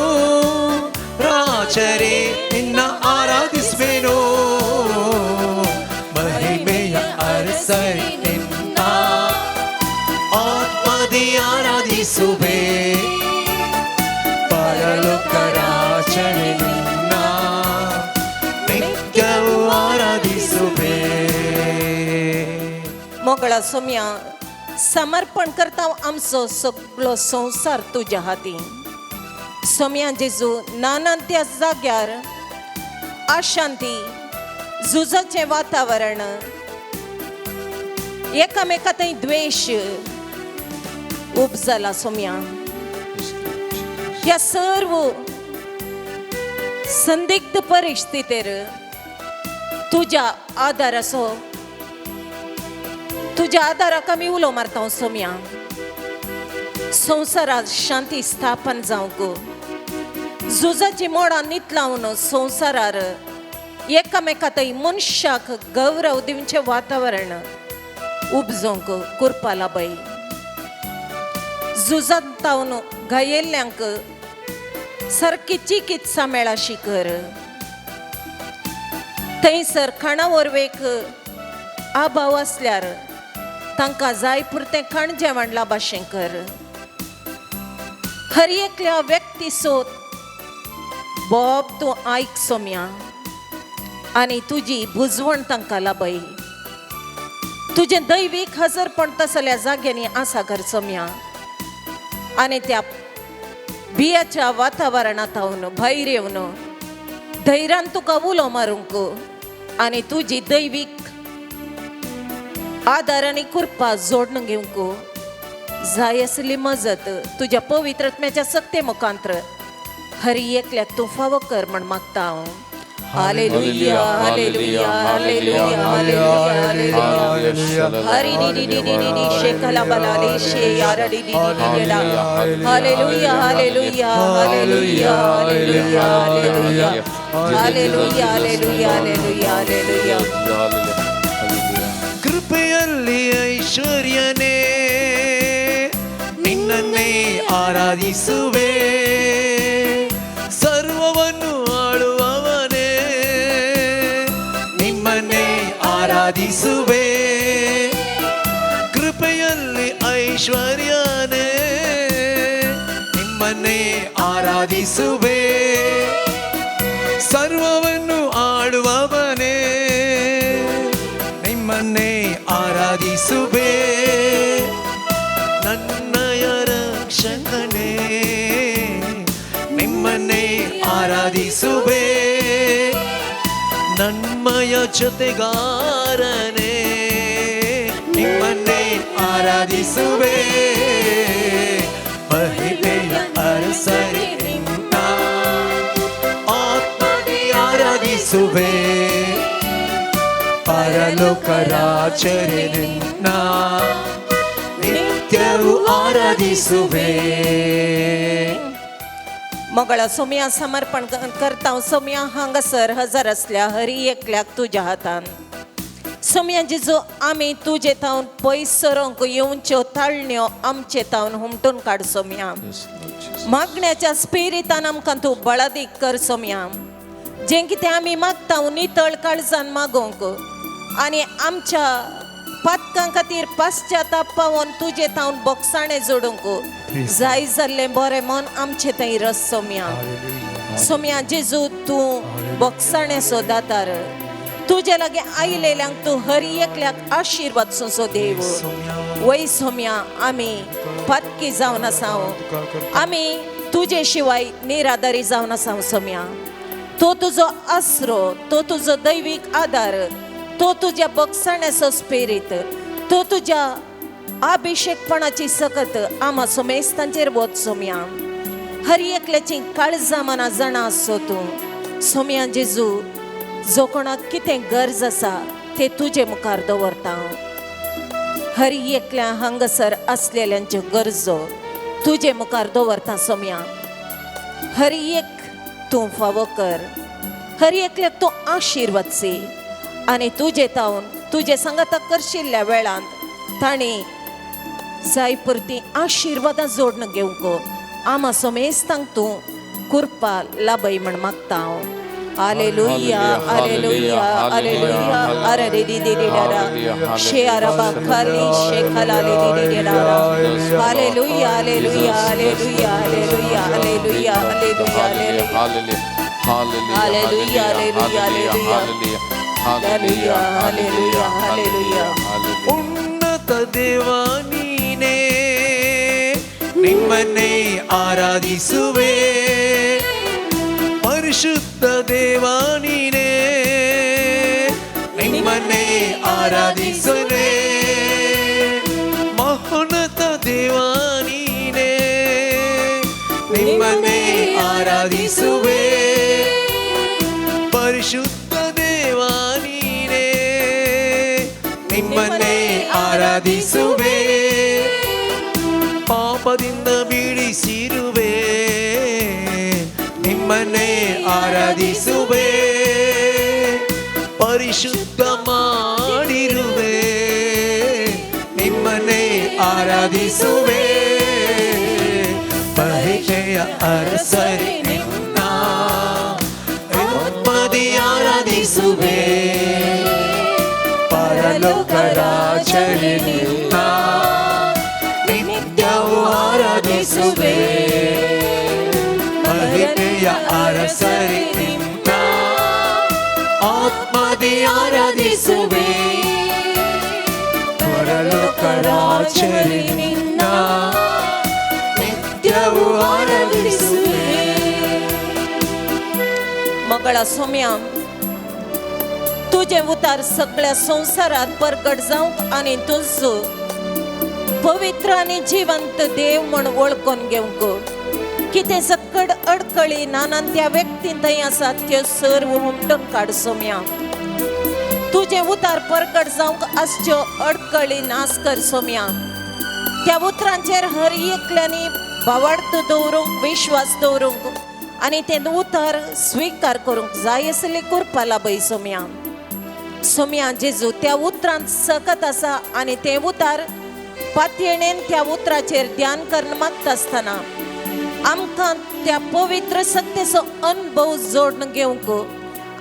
A: ರಾಜರೇ ನಿನ್ನ ಆರಾಧಿಸುವೆನು ಮಹಿಮೆಯ ಅರಸರೇ ನಿನ್ನ ಆತ್ಮದಿ ಆರಾಧಿಸುವೆ ಪರಲೋಕ ರಾಜರೇ ನಿನ್ನ ನಿತ್ಯವೂ ಆರಾಧಿಸುವೆ.
E: मोगळा सोम्या समर्पण करता आमचो सगळो संवसार तुज्या हातीन सोम्या जेजू नाना त्या जाग्यार अशांती झुजाचें वातावरण एकामेका थंय द्वेश उपजला सोम्या ह्या सर्व संदिग्ध परिस्थितीर तुज्या आदाराचो तुज्या आदाराक आमी उलो मारता सोम्या संवसारात शांती स्थापन जावंक झुजाची मोडां नीत लावन संवसारार एकामेकातय मनशाक गौरव दिवचे वातावरण उपजोंक करपा लाबय. झुजांतावन घायेल्ल्यांक सारकी चिकित्सा मेळाशी कर. थंयसर खाणा वरवेक अभाव असल्यार तांकां जाय पुरतें खाण जेवण लाभाशें कर. हर एकल्या व्यक्ती सोद बोब तूं आयक सोम्या आनी तुजी बुजवण तांकां लाभय. तुजें दैवीक हजरपण तसल्या जाग्यांनी आसा घर सोम्या आनी त्या भियाच्या वातावरणांत भायर येवन धैर्यान तुका उलो मारूंक आनी तुजी दैवीक आदार आनी कृपा जोडून घेवंक जाय असली मजत तुज्या पवित्रत्म्याच्या सत्ते मुखांतर हर एकल्याक तूं फावो कर म्हण मागता हांव. Hallelujah hallelujah hallelujah hallelujah hallelujah हरी डी डी डी डी शेकला बलाले शे यार डी डी डी डी hallelujah hallelujah hallelujah hallelujah hallelujah hallelujah hallelujah hallelujah hallelujah.
A: ಕೃಪೆಯಲ್ಲಿ ಐಶ್ವರ್ಯನೇ ನಿನ್ನನ್ನೇ ಆರಾಧಿಸುವೆ. ಸರ್ವವನ್ನು ಆಳುವವನೇ ನಿಮ್ಮನ್ನೇ ಆರಾಧಿಸುವೆ. ಕೃಪೆಯಲ್ಲಿ ಐಶ್ವರ್ಯನೇ ನಿಮ್ಮನ್ನೇ ಆರಾಧಿಸುವೆ. ಸರ್ವವನ್ನು ಆಳುವವನೇ ನಿಮ್ಮನ್ನೇ ಆರಾಧಿಸುವೆ. ನನ್ನಯ ರಕ್ಷಕನೇ ನಿಮ್ಮನ್ನೇ ಆರಾಧಿಸುವೆ. ನನ್ಮಯ ಜೊತೆಗಾರನೇ ನಿಮ್ಮನ್ನೇ ಆರಾಧಿಸುವೆ. ಮಹಿಳೆಯ ಅರಸರಿ ನಿನ್ನ ಆತ್ಮನೇ ಆರಾಧಿಸುವೆ. ಪರಲೋಕ ರಾಜರೇ ನಿನ್ನ ನಿತ್ಯವೂ ಆರಾಧಿಸುವೆ.
E: मगळा सोम्या समर्पण करता सोम्या हांगासर हजर असल्या हरी एकल्याक तुज्या हातान. सोम्या जिजो आमी तुजे तावन पयस सरोंक येवच्यो ताळण्यो आमचे तावन हुमटून काड सोम्या. मागण्याच्या स्पिरितान आमकां तूं बळादीक कर सोम्या. जें कितें आमी मागता नितळ काळजान मागोंक आनी आमच्या पातकां खातीर पाश्चाताप पावोन तुजे तावन बोगसाणें जोडूंक जाय जाल्लें बरें मन आमचे थंय रस सोम्या. सोम्या जेजू तूं बोगसाणें सो दातार. तुजे लागीं आयलेल्यांक तूं हर एकल्याक आशिर्वाद सो देव. वय सोम्या आमी पातकी जावन आसाव. आमी तुजे शिवाय निरादारी जावन आसाव सोम्या. तो तुजो आसरो, तो तुजो दैवीक आदार, तो तुज्या बोगसाण्याचो स्पिरीट, तो तुज्या अभिषेकपणाची सकत आमा सोमेस्तांचेर वच सोम्या. हर एकल्याची काळजां मना जाणा आसो तूं सोम्या जेजू. जो कोणाक कितें गरज आसा ते तुजे मुखार दवरता. हर एकल्या हांगासर आसलेल्यांच्यो गरजो तुजे मुखार दवरता सोम्या. हर एक तूं फावो कर. हर एकल्याक तूं आशिर्वाद सी आनी तुजे तावन तुजे सांगाता करशिल्ल्या वेळांत ताणी जाय पुरती आशिर्वादां जोडून घेवंक आमा सोमेस्तांक तूं कृपा लाभय म्हण मागता हांव. हालेलुया हालेलुया हालेलुया अरे दी दी दी डारा शे अरबा खाली शे खलाले दी दी डारा. Hallelujah hallelujah hallelujah hallelujah hallelujah hallelujah hallelujah hallelujah hallelujah hallelujah hallelujah.
A: ಉನ್ನತ ದೇವ ನೀನೇ ನಿಮ್ಮನ್ನೇ ಆರಾಧಿಸುವೆ. ಪರಿಶುದ್ಧ ದೇವ ನೀನೇ ನಿಮ್ಮನ್ನೇ ಆರಾಧಿಸುವೆ. ಮಹೋನ್ನತ ದೇವ ನೀನೇ ನಿಮ್ಮನ್ನೇ ಆರಾಧಿಸುವೆ. ಪರಿಶುದ್ಧ ದೇವ ನೀನೇ ನಿಮ್ಮನ್ನೇ ಆರಾಧಿಸುವೆ. ಪಾಪದಿಂದ ಬಿಡಿಸಿರುವೆ ನಿಮ್ಮನ್ನೇ ಆರಾಧಿಸುವೆ. ಶುದ್ಧ ಮಾಡಿರುವೆ ನಿಮ್ಮನ್ನೇ ಆರಾಧಿಸುವೆ ಮಹಿಮೆಯ ಅರಸರಿ ನಿನ್ನ ಆತ್ಮದಿ ಆರಾಧಿಸುವೆ ಪರಲೋಕ ರಾಜರಿ ನಿನ್ನ ನಿತ್ಯವೂ ಆರಾಧಿಸುವೆ ಮಹಿಮೆಯ ಅರಸರಿ ನಿನ್ನ ಆತ್ಮದಿ ಆರಾಧಿಸುವೆ ಪರಲೋಕ ರಾಜರಿ ನಿನ್ನ ನಿತ್ಯವೂ ಆರಾಧಿಸುವೆ.
E: मगळा सोम्या तुझे उतार सगळ्या संसारात प्रगट जावंक आणि तुझो पवित्र आणि जिवंत देव म्हण वळखून घेवंक कितें सकड अडकळी नानान त्या व्यक्तीन थंय आसा त्यो सर्व हुमटून काड सोम्या. तुझे उतार प्रगट जावंक आसच्यो अडकळी नाश कर सोम्या. त्या उतरांचेर हर एकल्यानी भावार्थ दवरूंक विश्वास दवरूंक आणि ते उतार स्वीकार करूंक जाय आसली कृपा लाभय सोम्या. सोम्या जेजू त्या उतरांत सकत आसा आणि ते उतार पातयेणेन त्या उतराचेर ध्यान करून मागता आसतना आमकां त्या पवित्र सत्तेचो अनुभव जोडून घेवंक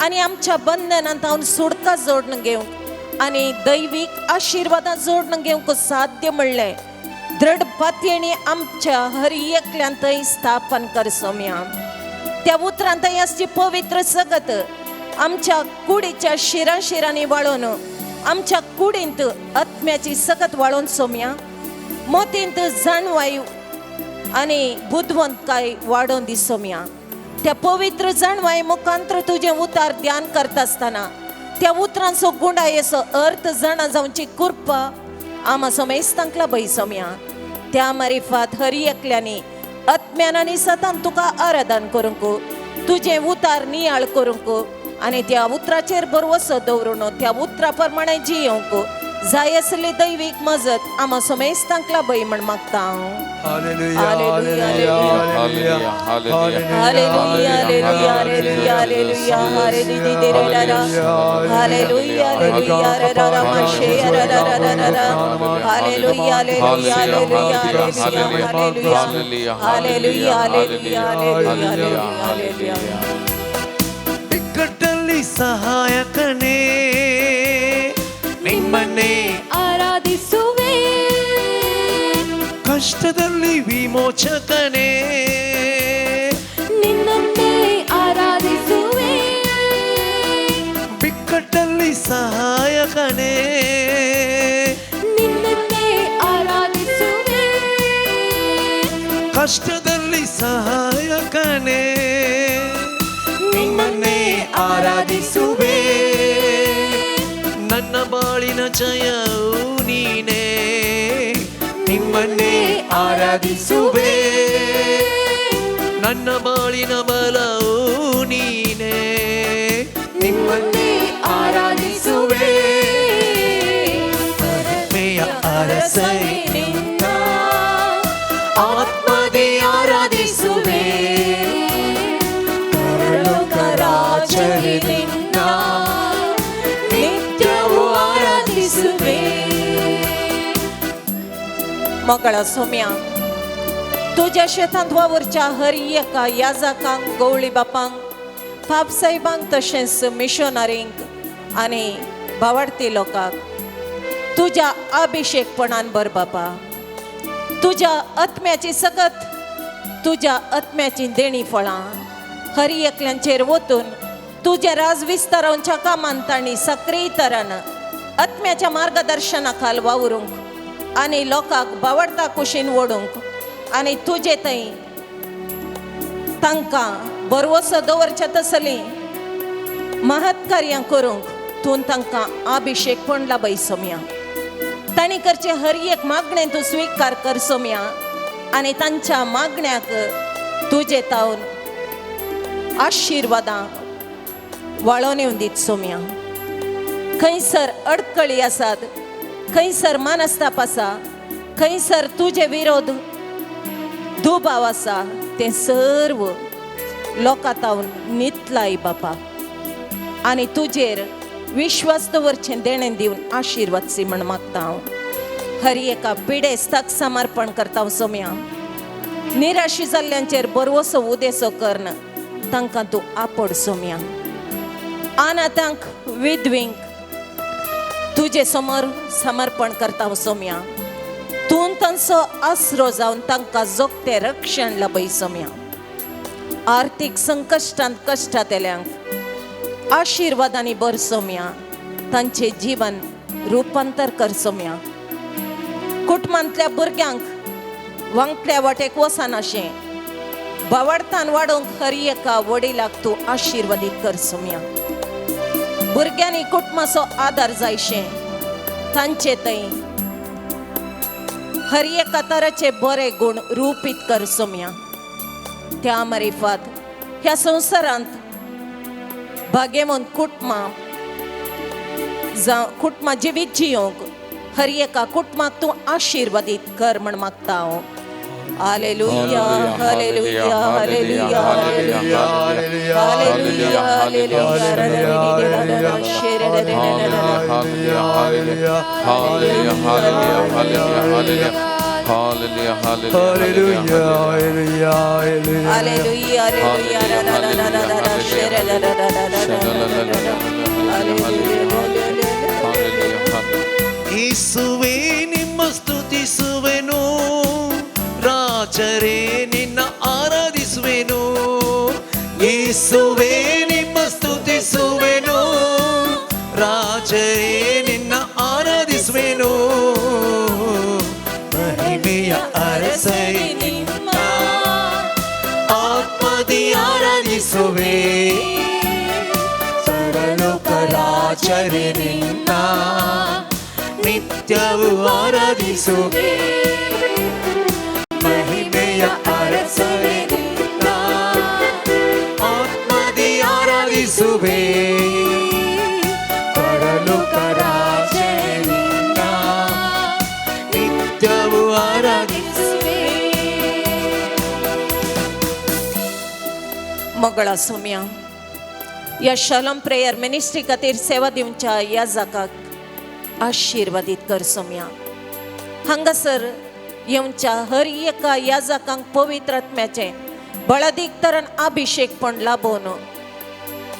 E: आणि आमच्या बंधनांत हांव सुटका जोडून घेवंक आणि दैवीक आशिर्वादां जोडून घेवंक साध्य म्हणलें दृढ पातयेणी आमच्या हर एकल्यान थंय स्थापन कर सोम्या. त्या उतरांत असची पवित्र सगत आमच्या कुडीच्या शिराशिरांनी वाळून आमच्या कुडींत आत्म्याची सकत वाळून सोम्या. मोतींत जाणवायू आणि बुद्धवंतकाय वाडोवन दी सोम्या. त्या पवित्र जाणवाय मुखांतर तुझे उतार ध्यान करता आसतना त्या उतरांचो गुणायेचो अर्थ जाणा जावची कृपा आमा समेस्तांकला भय सोम्या. त्या मारिफात हर एकल्यानी आत्म्यान आनी सतान तुका आराधन करूंक तुझे उतार नियाळ करूंक आणि त्या उतराचेर भरवसो दवरून त्या उतरा प्रमाणे जियोंक जाय आसली दैवीक मजत आमा समेस्तांकला भय म्हण मागता हांव.
A: Hallelujah
E: hallelujah,
A: hallelujah
E: hallelujah hallelujah hallelujah hallelujah hallelujah hallelujah hallelujah रा माशे रा रा रा रा रा hallelujah hallelujah hallelujah hallelujah hallelujah hallelujah hallelujah.
A: ಇಕ್ಕಟ್ಟಲ್ಲಿ ಸಹಾಯಕನೇ ನಿಮ್ಮನ್ನೇ
C: ಆರಾಧಿಸುವೆ
A: ಕಷ್ಟದಲ್ಲಿ ವಿಮೋಚಕನೇ
C: ನಿನ್ನನ್ನೇ ಆರಾಧಿಸುವೆ
A: ಬಿಕ್ಕಟ್ಟಲ್ಲಿ ಸಹಾಯಕನೇ
C: ನಿನ್ನನ್ನೇ ಆರಾಧಿಸುವೆ
A: ಕಷ್ಟದಲ್ಲಿ ಸಹಾಯಕನೇ ನಿಮ್ಮನ್ನೇ ಆರಾಧಿಸುವೆ ನನ್ನ ಬಾಳಿನ ಜಯವು ನೀನೇ ನಿಮ್ಮನ್ನೇ ಆರಾಧಿಸುವೆ ನನ್ನ ಬಾಳಿನ ಬಲವು ನೀನೇ ನಿಮ್ಮನ್ನೇ ಆರಾಧಿಸುವೆ ಮಹಿಮೆಯ ಅರಸೈ ನಿನ್ನ ಆತ್ಮದೇ ಆರಾಧಿಸುವೆ ಪರಲೋಕ ರಾಜರೇ ನಿನ್ನ ನಿತ್ಯವೂ ಆರಾಧಿಸುವೆ.
E: मगळा सोम्या तुझ्या शेतांत वावरच्या हर एका याजकांक गवळी बापांक पापसाहेबांक तशेंच मिशनरींक आनी भावार्थी लोकांक तुझ्या अभिषेकपणान भर बापा. तुझ्या आत्म्याची सकत तुझ्या आत्म्याची देणी फळां हर एकल्यांचेर वतून तुझ्या राज विस्तारांच्या कामान तांणी सक्रीय तरान आत्म्याच्या मार्गदर्शना खाल वावरूंक आणि लोकांक बावडता कुशीन ओडूंक आणि तुजे थंय तांकां बरवसो दवरचे तसली महत्कार्यां करूंक तूं तांकां अभिषेक पण लाभय सोम्या. तांणी करचे हर एक मागणें तूं स्वीकार कर सोम्या आणि तांच्या मागण्याक तुजे तावन आशिर्वादां वाळोवन येवन दीत सोम्या. खंयसर अडकळी आसात, खंयसर मानस्ताप आसा, खंयसर तुजे विरोध दुबाव आसा ते सर्व लोकां तावन नितलाय बापा आणि तुजेर विश्वास दवरचें देणें दिवन आशिर्वादसी म्हण मागता हांव. हर एका पिडेस्ताक समर्पण करता हांव सोम्या. निराशी जाल्ल्यांचेर बरवसो उदेसो करन तांकां तूं आपड सोम्या. अनाथांक विधवींक तुजे समोर समर्पण करता हांव सोम्या. तूं तांचो आसरो जावन तांकां जोगतें रक्षण लाभय सोम्या. आर्थीक संकश्टांत कश्टातेल्यांक आशिर्वादांनी भर सोम्या. तांचें जीवन रुपांतर कर सोम्या. कुटुंबांतल्या भुरग्यांक वांगड्या वाटेक वचनाशें बावडतान वाडोवंक हर एका वडिलाक तूं आशिर्वादीत कर सोम्या. भुरग्यांनी कुटुंबाचो आदार जायशें तांचे थंय हर एका तराचे बरे गुण रुपीत कर सोम्या. त्या मारिफात ह्या संवसारांत भाग्यवंत कुटुंबां जिवीत जियोंक हर एका कुटुंबाक तूं आशिर्वादीत कर म्हण मागता हांव. Hallelujah hallelujah hallelujah hallelujah hallelujah
A: ಯೇಸುವೇ ನಿಮ್ಮ ಸ್ತುತಿಸುವೆನು, ರಾಜರೇ ನಿನ್ನ ಆರಾಧಿಸುವೆನು. ಯೇಸುವೇ ನಿಮ್ಮ ಸ್ತುತಿಸುವೆನು, ರಾಜರೇ ನಿನ್ನ ಆರಾಧಿಸುವೆನು. ಮಹಿಮೆಯ ಅರಸೈ ನಿನ್ನ ಆತ್ಮದಿ ಆರಾಧಿಸುವೆ. ಸರ್ವಲೋಕ ರಾಜರೇ ನಿನ್ನ ನಿತ್ಯವೂ ಆರಾಧಿಸುವೆ. ಮಹಿಮೆಯ ಅರಸರೇ ನಿನ್ನ ಆತ್ಮದಿ ಆರಾಧಿಸುವೆ. ಪರಲೋಕ ರಾಜರೇ ನಿನ್ನ ನಿತ್ಯವೂ ಆರಾಧಿಸುವೆ.
E: मोगळा सोम्या. या शालोम प्रेयर मिनिस्ट्री खातीर सेवा दिवच्या ह्या जागाक आशिर्वादीत कर सोम्या. हांगासर येवच्या हर एका ह्या जागांक पवित्र आत्म्याचे बळादीक तरान अभिषेक पण लाभोवन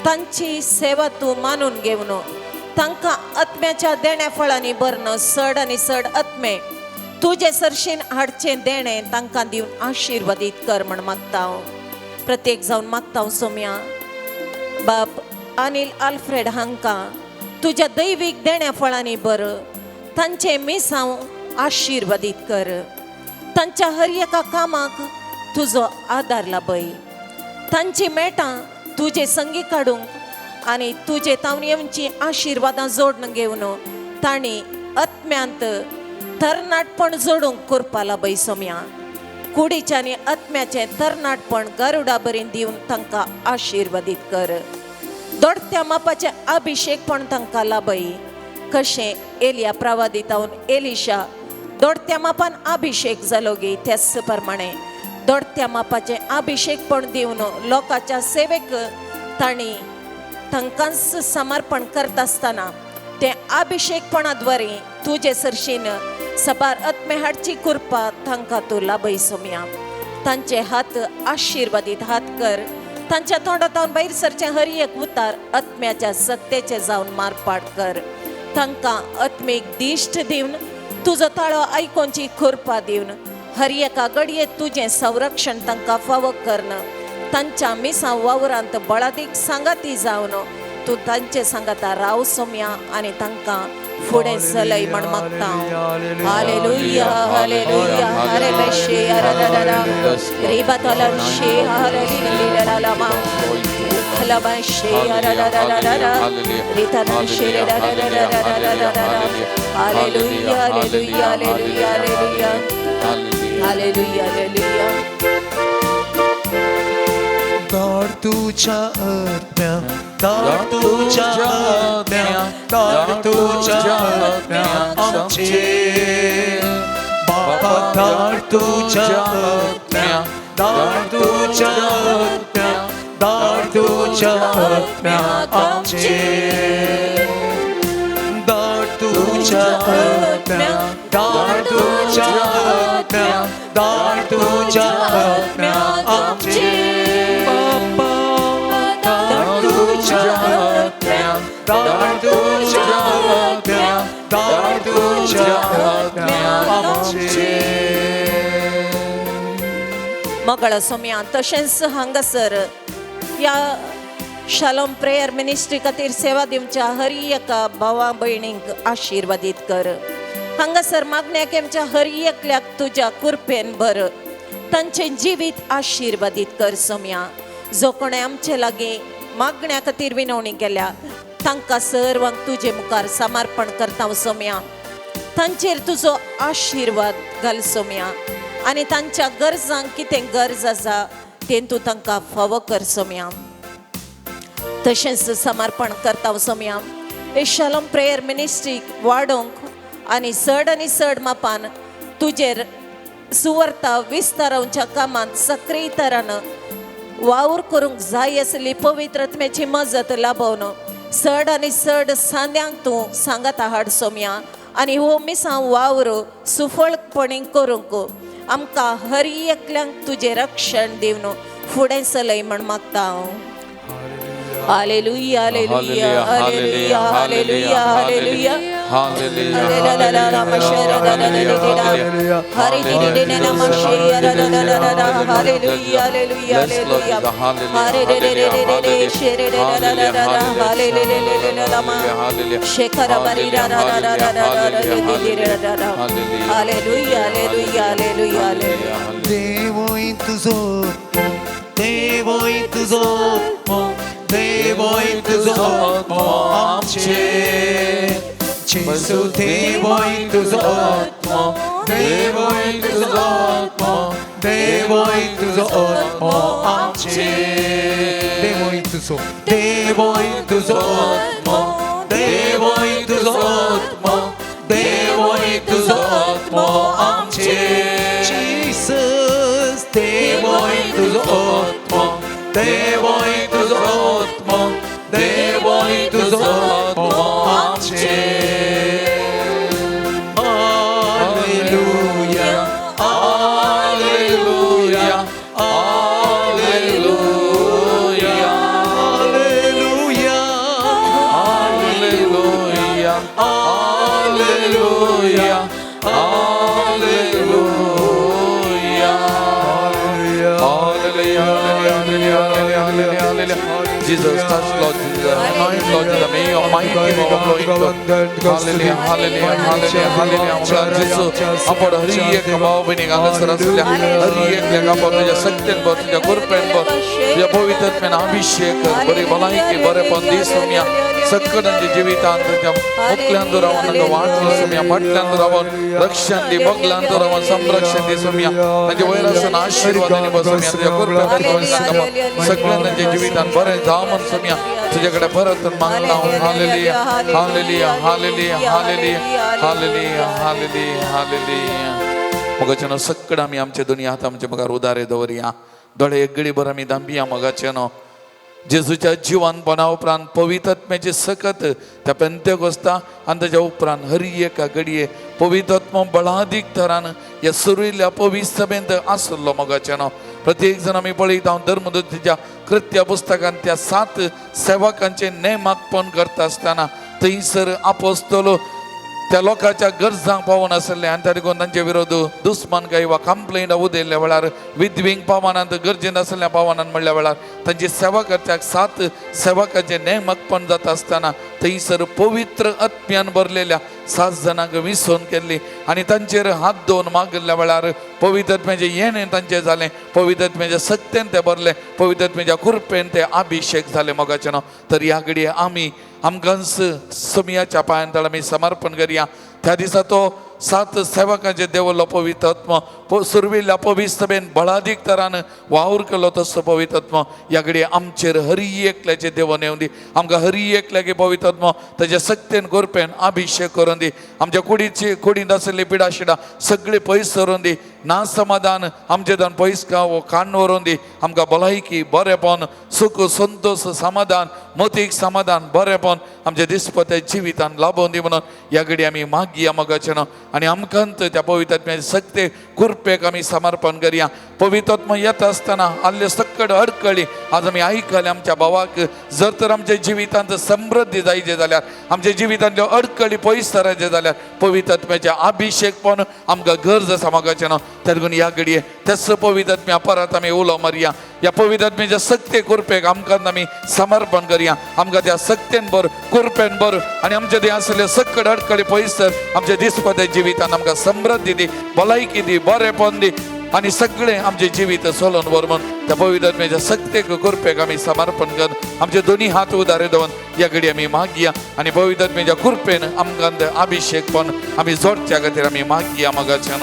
E: तांची सेवा तूं मानून घेवन तांकां आत्म्याच्या देण्या फळांनी भरन सड आनी सड आत्मे तुजे सरशीन हाडचें देणें तांकां दिवन आशिर्वादीत कर म्हण मागता हांव. प्रत्येक जावन मागता हांव सोम्या. बाप अनिल आल्फ्रेड हांकां तुज्या दैवीक देण्या फळांनी भर. तांचे मिसांव आशिर्वादीत कर. तांच्या हर एका कामाक तुजो आदार लाभय. तांची मेटां तुजे संगी काडूंक आनी तुजे तावणयेवची आशिर्वादां जोडून घेवन तांणी आत्म्यांत तरणाटपण जोडूंक करपा लाभय सोम्या. कुडीच्यानी आत्म्याचें तरणाटपण गारुडा बरें दिवन तांकां आशिर्वादीत कर. दोडत्या मापाचे अभिषेक पण तांकां लाभय. कशें एलिया प्रवादितावन एलिशा दोडत्या मापान अभिषेक जालो गे त्याच प्रमाणे दोडत्या मापाचे अभिषेक पण दिवन लोकांच्या सेवेक तांणी तांकांच समर्पण करता आसतना ते अभिषेकपणाद्वारे तुजे सरशीन सबार आत्मे हाडची कृपा तांकां तूं लाभय सोम्या. तांचे हात आशिर्वादीत हात कर. तांच्या तोंडांतल्यान भायर सरचे हर एक उतार आत्म्याच्या सत्तेचे जावन मारपाट कर. तांकां आत्मीक दिश्ट दिवन तुजो ताळो आयकोवची कृपा दिवन हर एका घडयेंत तुजें संरक्षण तांकां फावो करन. तांच्या मिसां वावरांत बळादीक सांगाती जावन तूं तांचे सांगाता राव सोम्या आनी तांकां फुडें चलय म्हण मागता हांव. हालेलुया हालेलुया हरे बेशे हररररा रिबातलशे हरलिलिललमा खलबशे हरररररा रितनशे ररररररा hallelujah hallelujah hallelujah hallelujah hallelujah hallelujah.
A: दार तुझ्या आत्म्या, दार तुझ्या आत्म्या, दार तुझ्या आत्म्या आमचे. बाबा दार तुझ्या आत्म्या, दार तुझ्या आत्म्या, दार तुझ्या आत्म्या आमचे. तुझ्या आज्ञा धाड तुझ्या आज्ञा धाड तुझ्या आज्ञा आमची बाप्पा धाड तुझ्या आज्ञा धाड तुझ्या आज्ञा धाड तुझ्या आज्ञा आमची
E: मगळ सोम्या तशेंच हांगासर ह्या शालोम प्रेयर मिनिस्ट्री खातीर सेवा दिवच्या हर एका भावा भयणींक आशिर्वादीत कर. हांगासर मागण्याक आमच्या हर एकल्याक तुज्या कृपेन भर. तांचे जिवीत आशिर्वादीत कर सोम्या. जो कोणे आमचे लागीं मागण्या खातीर विनवणी केल्या तांकां सर्वांक तुजे मुखार समर्पण करता सोम्या. तांचेर तुजो आशिर्वाद घाल सोम्या. आनी तांच्या गरजांक कितें गरज आसा तें तूं तांकां फावो कर सोम्या. तशेंच समर्पण करता सोम्या. हे शालोम प्रेयर मिनिस्ट्रीक वाडोवंक आनी चड मापान तुजेर सुवार्ता विस्तारावच्या कामांत सक्रीय तरान वावर करूंक जाय आसली पवित्रत्मेची मजत लाभोवन चड आनी चड सांद्यांक तूं सांगात हाड सोम्या. आनी हो मिसां वावर सुफळपणी करूंक आमकां हर एकल्यांक तुजें रक्षण दिवन फुडें चलय म्हण मागता हांव. Hallelujah hallelujah hallelujah hallelujah hallelujah
A: Devo tuzo Devo tuzo amche Jesu Devo tuzo Devo tuzo Devo tuzo amche Devo tuzo Devo tuzo Devo tuzo Devo tuzo amche Jesus Devo tuzo Devo tuzo Devo tuzo amche Alleluia Alleluia Alleluia Alleluia
B: Alleluia Alleluia Jesus, touch Lord Jesus, anoint Lord Jesus, may your mighty overflow into Hallelujah, Hallelujah, Hallelujah, Hallelujah. Lord Jesus, आपण हर एक भावबहिणी अंगसर असल्या हर एक आपण तुझ्या सत्तेन तुझ्या कृपेन तुझ्या पवित्रत्वेन अभिषेक कर. बरी भलायकी बरेपण दी सोम्या. सगळ्यांच्या जिवितांत तुझ्या मुखल्यांदो रावन तांकां वाटली सोम्या. फाटल्यांदो रावन रक्षण दी, बगल्यांदो रावन संरक्षण दी सोम्या. तांच्या वैरासून आशीर्वादांनी बसोम्या. तुझ्या कृपेन सगळ्यांच्या जिवितांत बरें जावं म्हण सोम्या. तुझ्याकडे परत मागता hallelujah hallelujah hallelujah hallelujah hallelujah hallelujah hallelujah. मगाच्यान सगळं आमी आमच्या दोनी हात आमच्या मुखार उदारे दवरया. दोळे एक भर आमी दांबिया मगाच्यान. जेजूच्या जिवनपणा उपरांत पवित्रत्म्याची सकत त्या पेंतेकोस्ता आनी ताच्या उपरांत हर एका घडये पवित्रत्म बळादीक तरान ह्या सुरिल्ल्या पवित्र सभेंत आसलो मगाच्यान. प्रत्येक जण आमी पळयता धर्मदूतीच्या कृत्य पुस्तकांत त्या 7 सेवकांचे नेमाकपण करता आसतना थंयसर आपोस्तलो त्या लोकांच्या गरजांक पावून आसले आनी त्या देखून तांचे विरोध दुस्मानकाय वा कंप्लेंट उदेल्ल्या वेळार विधवींक पावनांत गरजेन आसल्या पावनांत म्हणल्या वेळार तांची सेवा करच्याक 7 सेवकांचे नेमकपण जाता आसतना थंयसर पवित्र आत्म्यान भरलेल्या 7 जाणांक विसोन केल्ली आनी तांचेर हात दोन मागल्या वेळार पवित्रत्म्याचे येणे तांचे जालें. पवित्रत्म्याच्या सत्तेन ते भरले. पवित्रत्म्याच्या कृपेन ते अभिषेक जाले मोगाच्यान. तर ह्या घडये आमी आमकांच सोमियाच्या पांयांतळ आमी समर्पण करया. त्या दिसा तो 7 सेवकांचे देवलो पवित्र आत्मा सुरविल्ल्या पवित्र सभेन बळादीक तरान वावर केलो तसो पवित्र आत्मा ह्या घडये आमचेर हरी एकल्याचे देवन येवन दी. आमकां हरी एकल्यागे पवित्र आत्मा ताच्या सक्तेन कृपेन अभिषेक करून दी. आमच्या कुडींत आसलेली पिडा शिडा सगळे पयस सरून दी. ना समाधान आमचे दान पयस काडून व्हरून दी. आमकां भलायकी बरेपण सुख संतोष समाधान मोतीक समाधान बरेपण आमच्या दिसपत्या जिवितान लाभोवन दी म्हणून ह्या घडी आमी मागया मोगाचें आनी आमकांत त्या पवित्र आत्म्याचे सक्ते कुरपेक आमी समर्पण करया. पवित्र आत्मा येता आसतना आल्ले सक्कड अडकळी आज आमी आयकले आमच्या भावाक जर तर आमच्या जिवितांत समृद्धी जायचे जाल्यार आमच्या जिवितांतल्यो अडकळी पयस करायचे जाल्यार पवित्र आत्म्याचे अभिषेक पण आमकां गरज आसा मोगाचें त्या लागून ह्या घडये तेच पवित्र आत्म्या परत आमी उलो मारया. ह्या पवित्र आत्म्याच्या सक्ते कुरपेक आमकां आमी समर्पण करया. आमकां त्या सक्तेन बर कुरपेन बर आनी आमचे ते आसले सक्कड अडकळी पयस आमच्या दिसपत्या जिवितांत आमकां समृद्धी दी, भलायकी दी, बरेपण दी आणि सगळे आमचे जिवीत सोलून बरोबर त्या पवित्र आत्म्याच्या सक्तेक कुरपेक आमी समर्पण कर. आमचे दोन्ही हात उदारे दवन या घडी आमी मागया आणि पवित्र आत्म्याच्या कुरपेन आमकां अभिषेक पण आमी जोडच्या खातीर आमी मागया मोगाचें.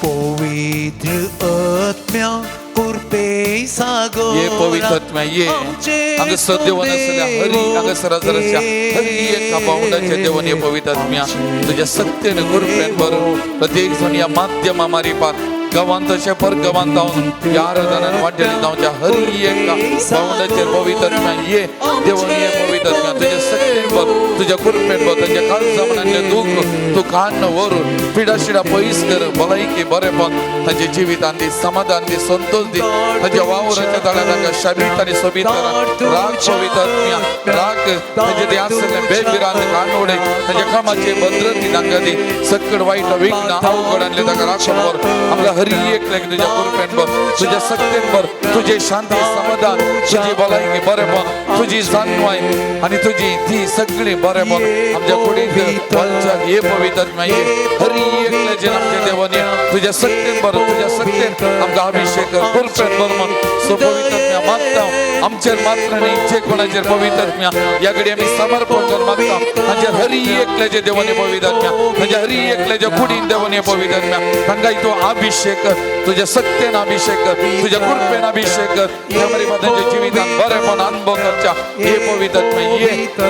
A: पवित्र आत्म्या कुरपे सागो
B: ये पवित्र आत्म्या ये हांगासर देवन आसल्या हरी हांगासर आसल्या हरी एका पावंडाचे देवन ये पवित्र आत्म्या तुझ्या सत्तेन कुरपेन बरो प्रत्येक जण या माध्यमा मारिपात गावांत अशें परगांवांत जावन या आराधनान वाटेली जावच्या हरी एका पावंडाचेर पवित्र आत्म्या ये देवन ये पवित्र आत्म्या तुझ्या सत्तेन बर तुझ्या कुरपेन बर तांच्या काळजामनांतले दुख तूं काडन व्हरून पिडाशिडा पयस कर, भलायकी बरेपण तांच्या जिवितांत दी, समाधान दी, संतोष दी. तांच्या वावराच्या तळ्यात तांकां शाबीत आनी सोबीत कर. राग पवित्र आत्म्या राग तांचे ते आसले बेबिरांत कानोडे तांच्या कामाचे भद्रती तांकां दी. सक्कड वायट विघ्न अवघडांतले तांकां राखून बर आमकां हरी एकल्याक तुझ्या कुरपेन बर तुझ्या सक्तेन बर तुझे शांती समाधान तुझी भलायकी बरेपण तुझी जाणवाय आनी तुझी ती सगळी बरेपण आमच्या कुडींत वालच्याक ये पवित्र आत्म्या ये हरी एकल्याचे आमचे देवान ये तुझ्या सक्तेन बर तुझ्या सक्तेन आमकां अभिषेक कर कुरपेन बर म्हण सो पवित्र आत्म्या मागता आमचेर मात्र न्ही जे कोणाचेर पवित्र आत्म्या ह्या घडी आमी समर्पण कर मागता तांचेर हरी एकल्याचे देवान ये पवित्र आत्म्या तांच्या हरी एकल्याच्या कुडीन देवान ये पवित्र आत्म्या तांकां तूं अभिषेक कर तुझ्या सक्तेन अभिषेक कर तुझ्या कुरपेन अभिषेक कर ह्या मरी तांच्या जिवितांत बरेपण अनुभव करच्या ये पवित्र आत्म्या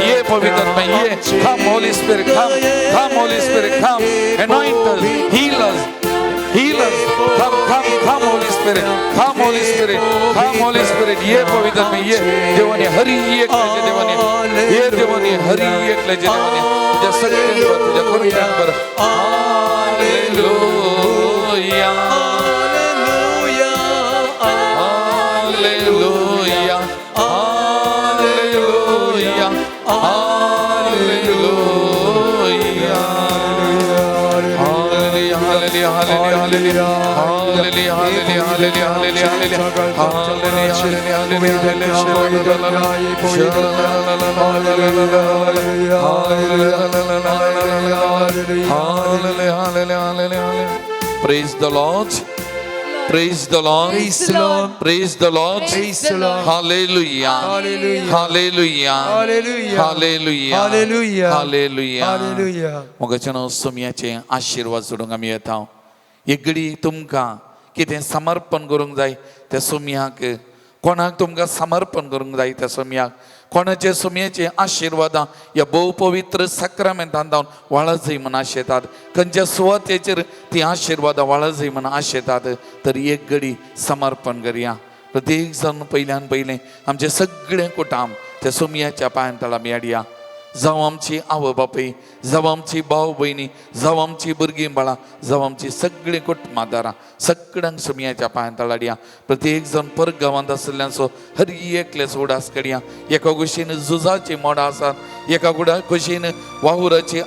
B: ये पवित्र आत्म्या ये come Holy Spirit come Holy Spirit come anoint us heal us come Holy Spirit come Holy Spirit ये पवित्र आत्म्या ये देवाने हरी एकल्याचे देवाने ये देवाने हरी एकल्याचे देवाने तुझ्या सक्तेन बर तुझ्या कुरपेन बर hallelujah Hallelujah, hallelujah, Praise the Lord. Praise the Lord.
A: Praise the Lord.
B: Praise the Lord.
A: Praise the Lord.
B: Hallelujah.
A: Hallelujah.
B: Hallelujah.
A: Hallelujah.
B: Hallelujah.
A: Hallelujah.
B: Hallelujah.
A: Hallelujah.
B: मोगाचें सोम्याचे आशीर्वाद सोडूंक आमी येता. एक घडी तुमकां कितें समर्पण करूंक जाय त्या सोम्याक कोणाक तुमकां समर्पण करूंक जाय त्या सोम्याक कोणाचे सोम्याचे आशिर्वादां ह्या भोव पवित्र साक्रामेंतांत जावन वाळजय म्हण आशेतात खंयच्या सुवातेचेर ती आशिर्वादां वाळजय म्हण आशेतात तर एक घडी समर्पण करया. प्रत्येक जण पयल्यान पयलें आमचे सगळे कुटाम त्या सोम्याच्या पांयां तळा मेळया. जावं आमची आवय बापूय जावं आमची भाव भयणी जावं आमची भुरगीं बाळां जावं आमची सगळीं कुटुंबादारां सगळ्यांक सोम्याच्या पांयां तळाडया. प्रत्येक जण परगांवांत आसल्ल्यांचो हरी एकलेच उडास काडया. एका कुशीन झुजाची मोडां आसात एका कुशीन वावुराची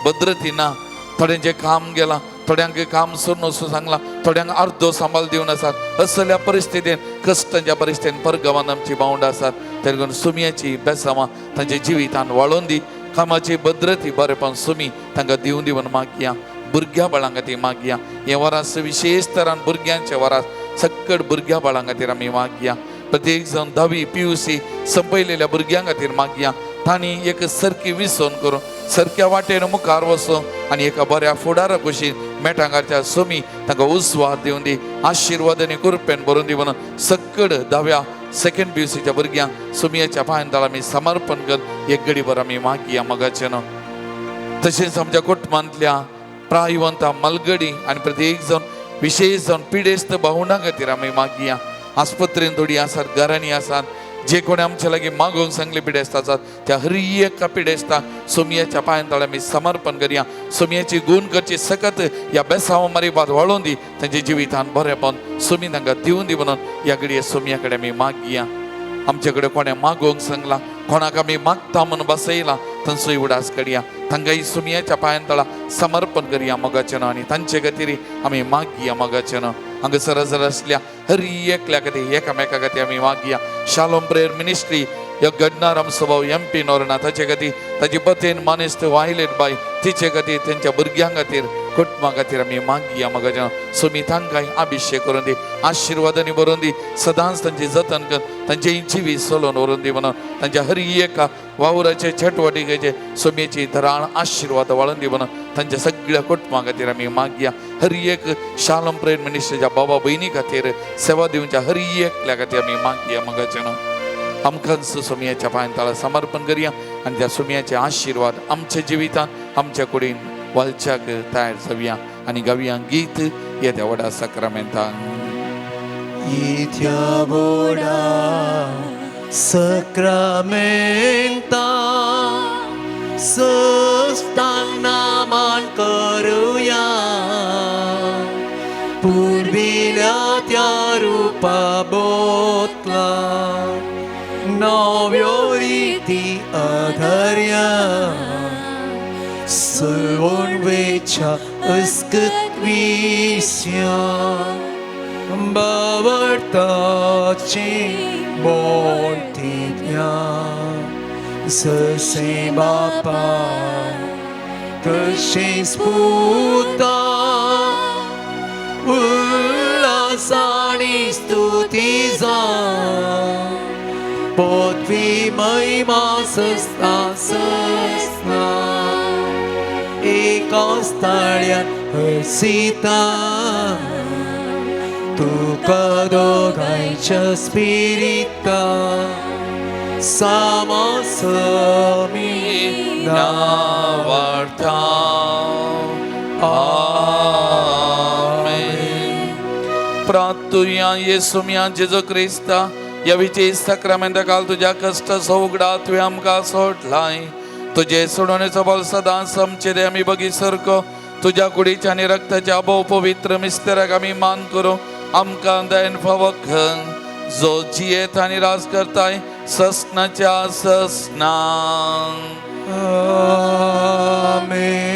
B: भद्रती ना. थोड्यांचें काम गेलां थोड्यांक काम सोडून वचूं सांगलां थोड्यांक अर्दो सांबाळ दिवन आसात. असल्या परिस्थितीन कश्टांच्या परिस्थितीन परगांवांत आमची भावंडां आसात. त्या लागून सुमयाची बेसांवां तांच्या जिवितांत वाळोवन दी. कामाची भद्रती बरेपण सुमी तांकां दिवन दिवन मागया. भुरग्यां बाळां खातीर मागया. हे वरास विशेष तरान भुरग्यांचे वरास सक्कड भुरग्यां बाळां खातीर आमी मागया. प्रत्येक जण 10वी PUC संपयलेल्या भुरग्यां खातीर मागया. तांणी एक सरकी विसोन करून सरक्या वाटेन मुखार वचूं आनी एका बऱ्या फुडारा कुशीन मेटांगाच्या सोमी तांकां उस्वाद दिवन दी. आशिर्वाद आनी कुरपेन भरून दी म्हणून सक्कड 10व्या सेकंड PUCच्या भुरग्यांक सोमयाच्या पांयां तळा आमी समर्पण कर एक घडीभर आमी मागया मोगाचें. तशेंच आमच्या कुटुंबांतल्या प्रायवंतां मलगडी आनी प्रत्येक जण विशेष जावन पिडेस्त भावंडां खातीर आमी मागया. आस्पत्रेन थोडी आसात घरांनी आसात जे कोणी आमच्या लागी मागून सांगले पिडेस्ता त्या हर एका पिडेस्ता सोमियाच्या पायांतळा मी समर्पण करूया. सोमियाची गुण करची सकत या बेसाव मारी बाद वळून दी त्यांचे जिवितान बरे पण सोमी तांकां दिवून दी म्हणून या घडये सोमियाकडे मी मागया. आमच्याकडे कोणे मागोंक सांगला, कोणाक आमी मागता म्हणून बसयला, थंयसोय उडास काडया. तांकांय सुमियाच्या पायांतळा समर्पण करुया मोगाचें आणि तांचे खातीर आमी मागया मोगाचें. हांगासर हजर असल्या हर एकल्या खातीर एकामेका खातीर आमी मागया. शालोम प्रेयर मिनिस्ट्री ह्यो घडणार आमचो भाव MP नोरना ताचे खातीर, ताची पतेन मानेस्त वायलेट बाय तिचे खातीर, तेंच्या भुरग्यां खातीर, कुटुंबा खातीर आमी मागया मोगाचें. सुमी तांकांय अभिषेक करून दी, आशिर्वादांनी भरून दी, सदांच तांची जतन कर, तांचे जिवी सोलोवन व्हरून दी म्हणून तांच्या हर एका वावराचे चटवटिकेचे सुमेची धराण आशिर्वाद वाळून दी म्हणून तांच्या सगळ्या कुटुंबा खातीर आमी मागया. हर एक शालोम प्रेयर मिनिस्ट्रीच्या बाबा भयणी खातीर, सेवा दिवच्या हर एकल्या खातीर आमी मागया मोगाचें. आमकांच सुमियाच्या पायांतळा समर्पण करुया आणि त्या सुमियाचे आशिर्वाद आमच्या जिवितांत आमच्या कुडीन वालच्याक तयार जावया आणि गावया गीत येत्या व्हडा सक्रामेंतान.
A: येत्या व्हडा सक्रामेंता सस्तांग नामान करुया, पूर्विल्या त्या रूपा बोतला नव्यो रीती आधार्या सळवून वेच्या अस्कत विस्या बावरताची बोलतिया ससे बापा तशेंच पुता उल्हासानी स्तुती जा पृथ्वी महिमा सस्ता सस्ता एकाच ताळ्यान हसिता तुका दोगांयच्या स्पिरिता सामोसमी
B: नावार्था. आमेन. प्रार्थुया येशू मिया जेजू क्रिस्ता, या विचे सक्रामेंट काल तुझ्या कष्ट सौगडा तुवें आमकां सोडलाय. तुझे सोडवणेचो बल सदांच आमचे दे आमी बगी सरको. तुझ्या कुडीच्या आनी रक्ताच्या भोव पवित्र मिस्तेराक आमी मान करूं. आमकां दयेन फावो कर, जो जियेत आनी राज करताय ससनाच्या ससना.
A: आमेन.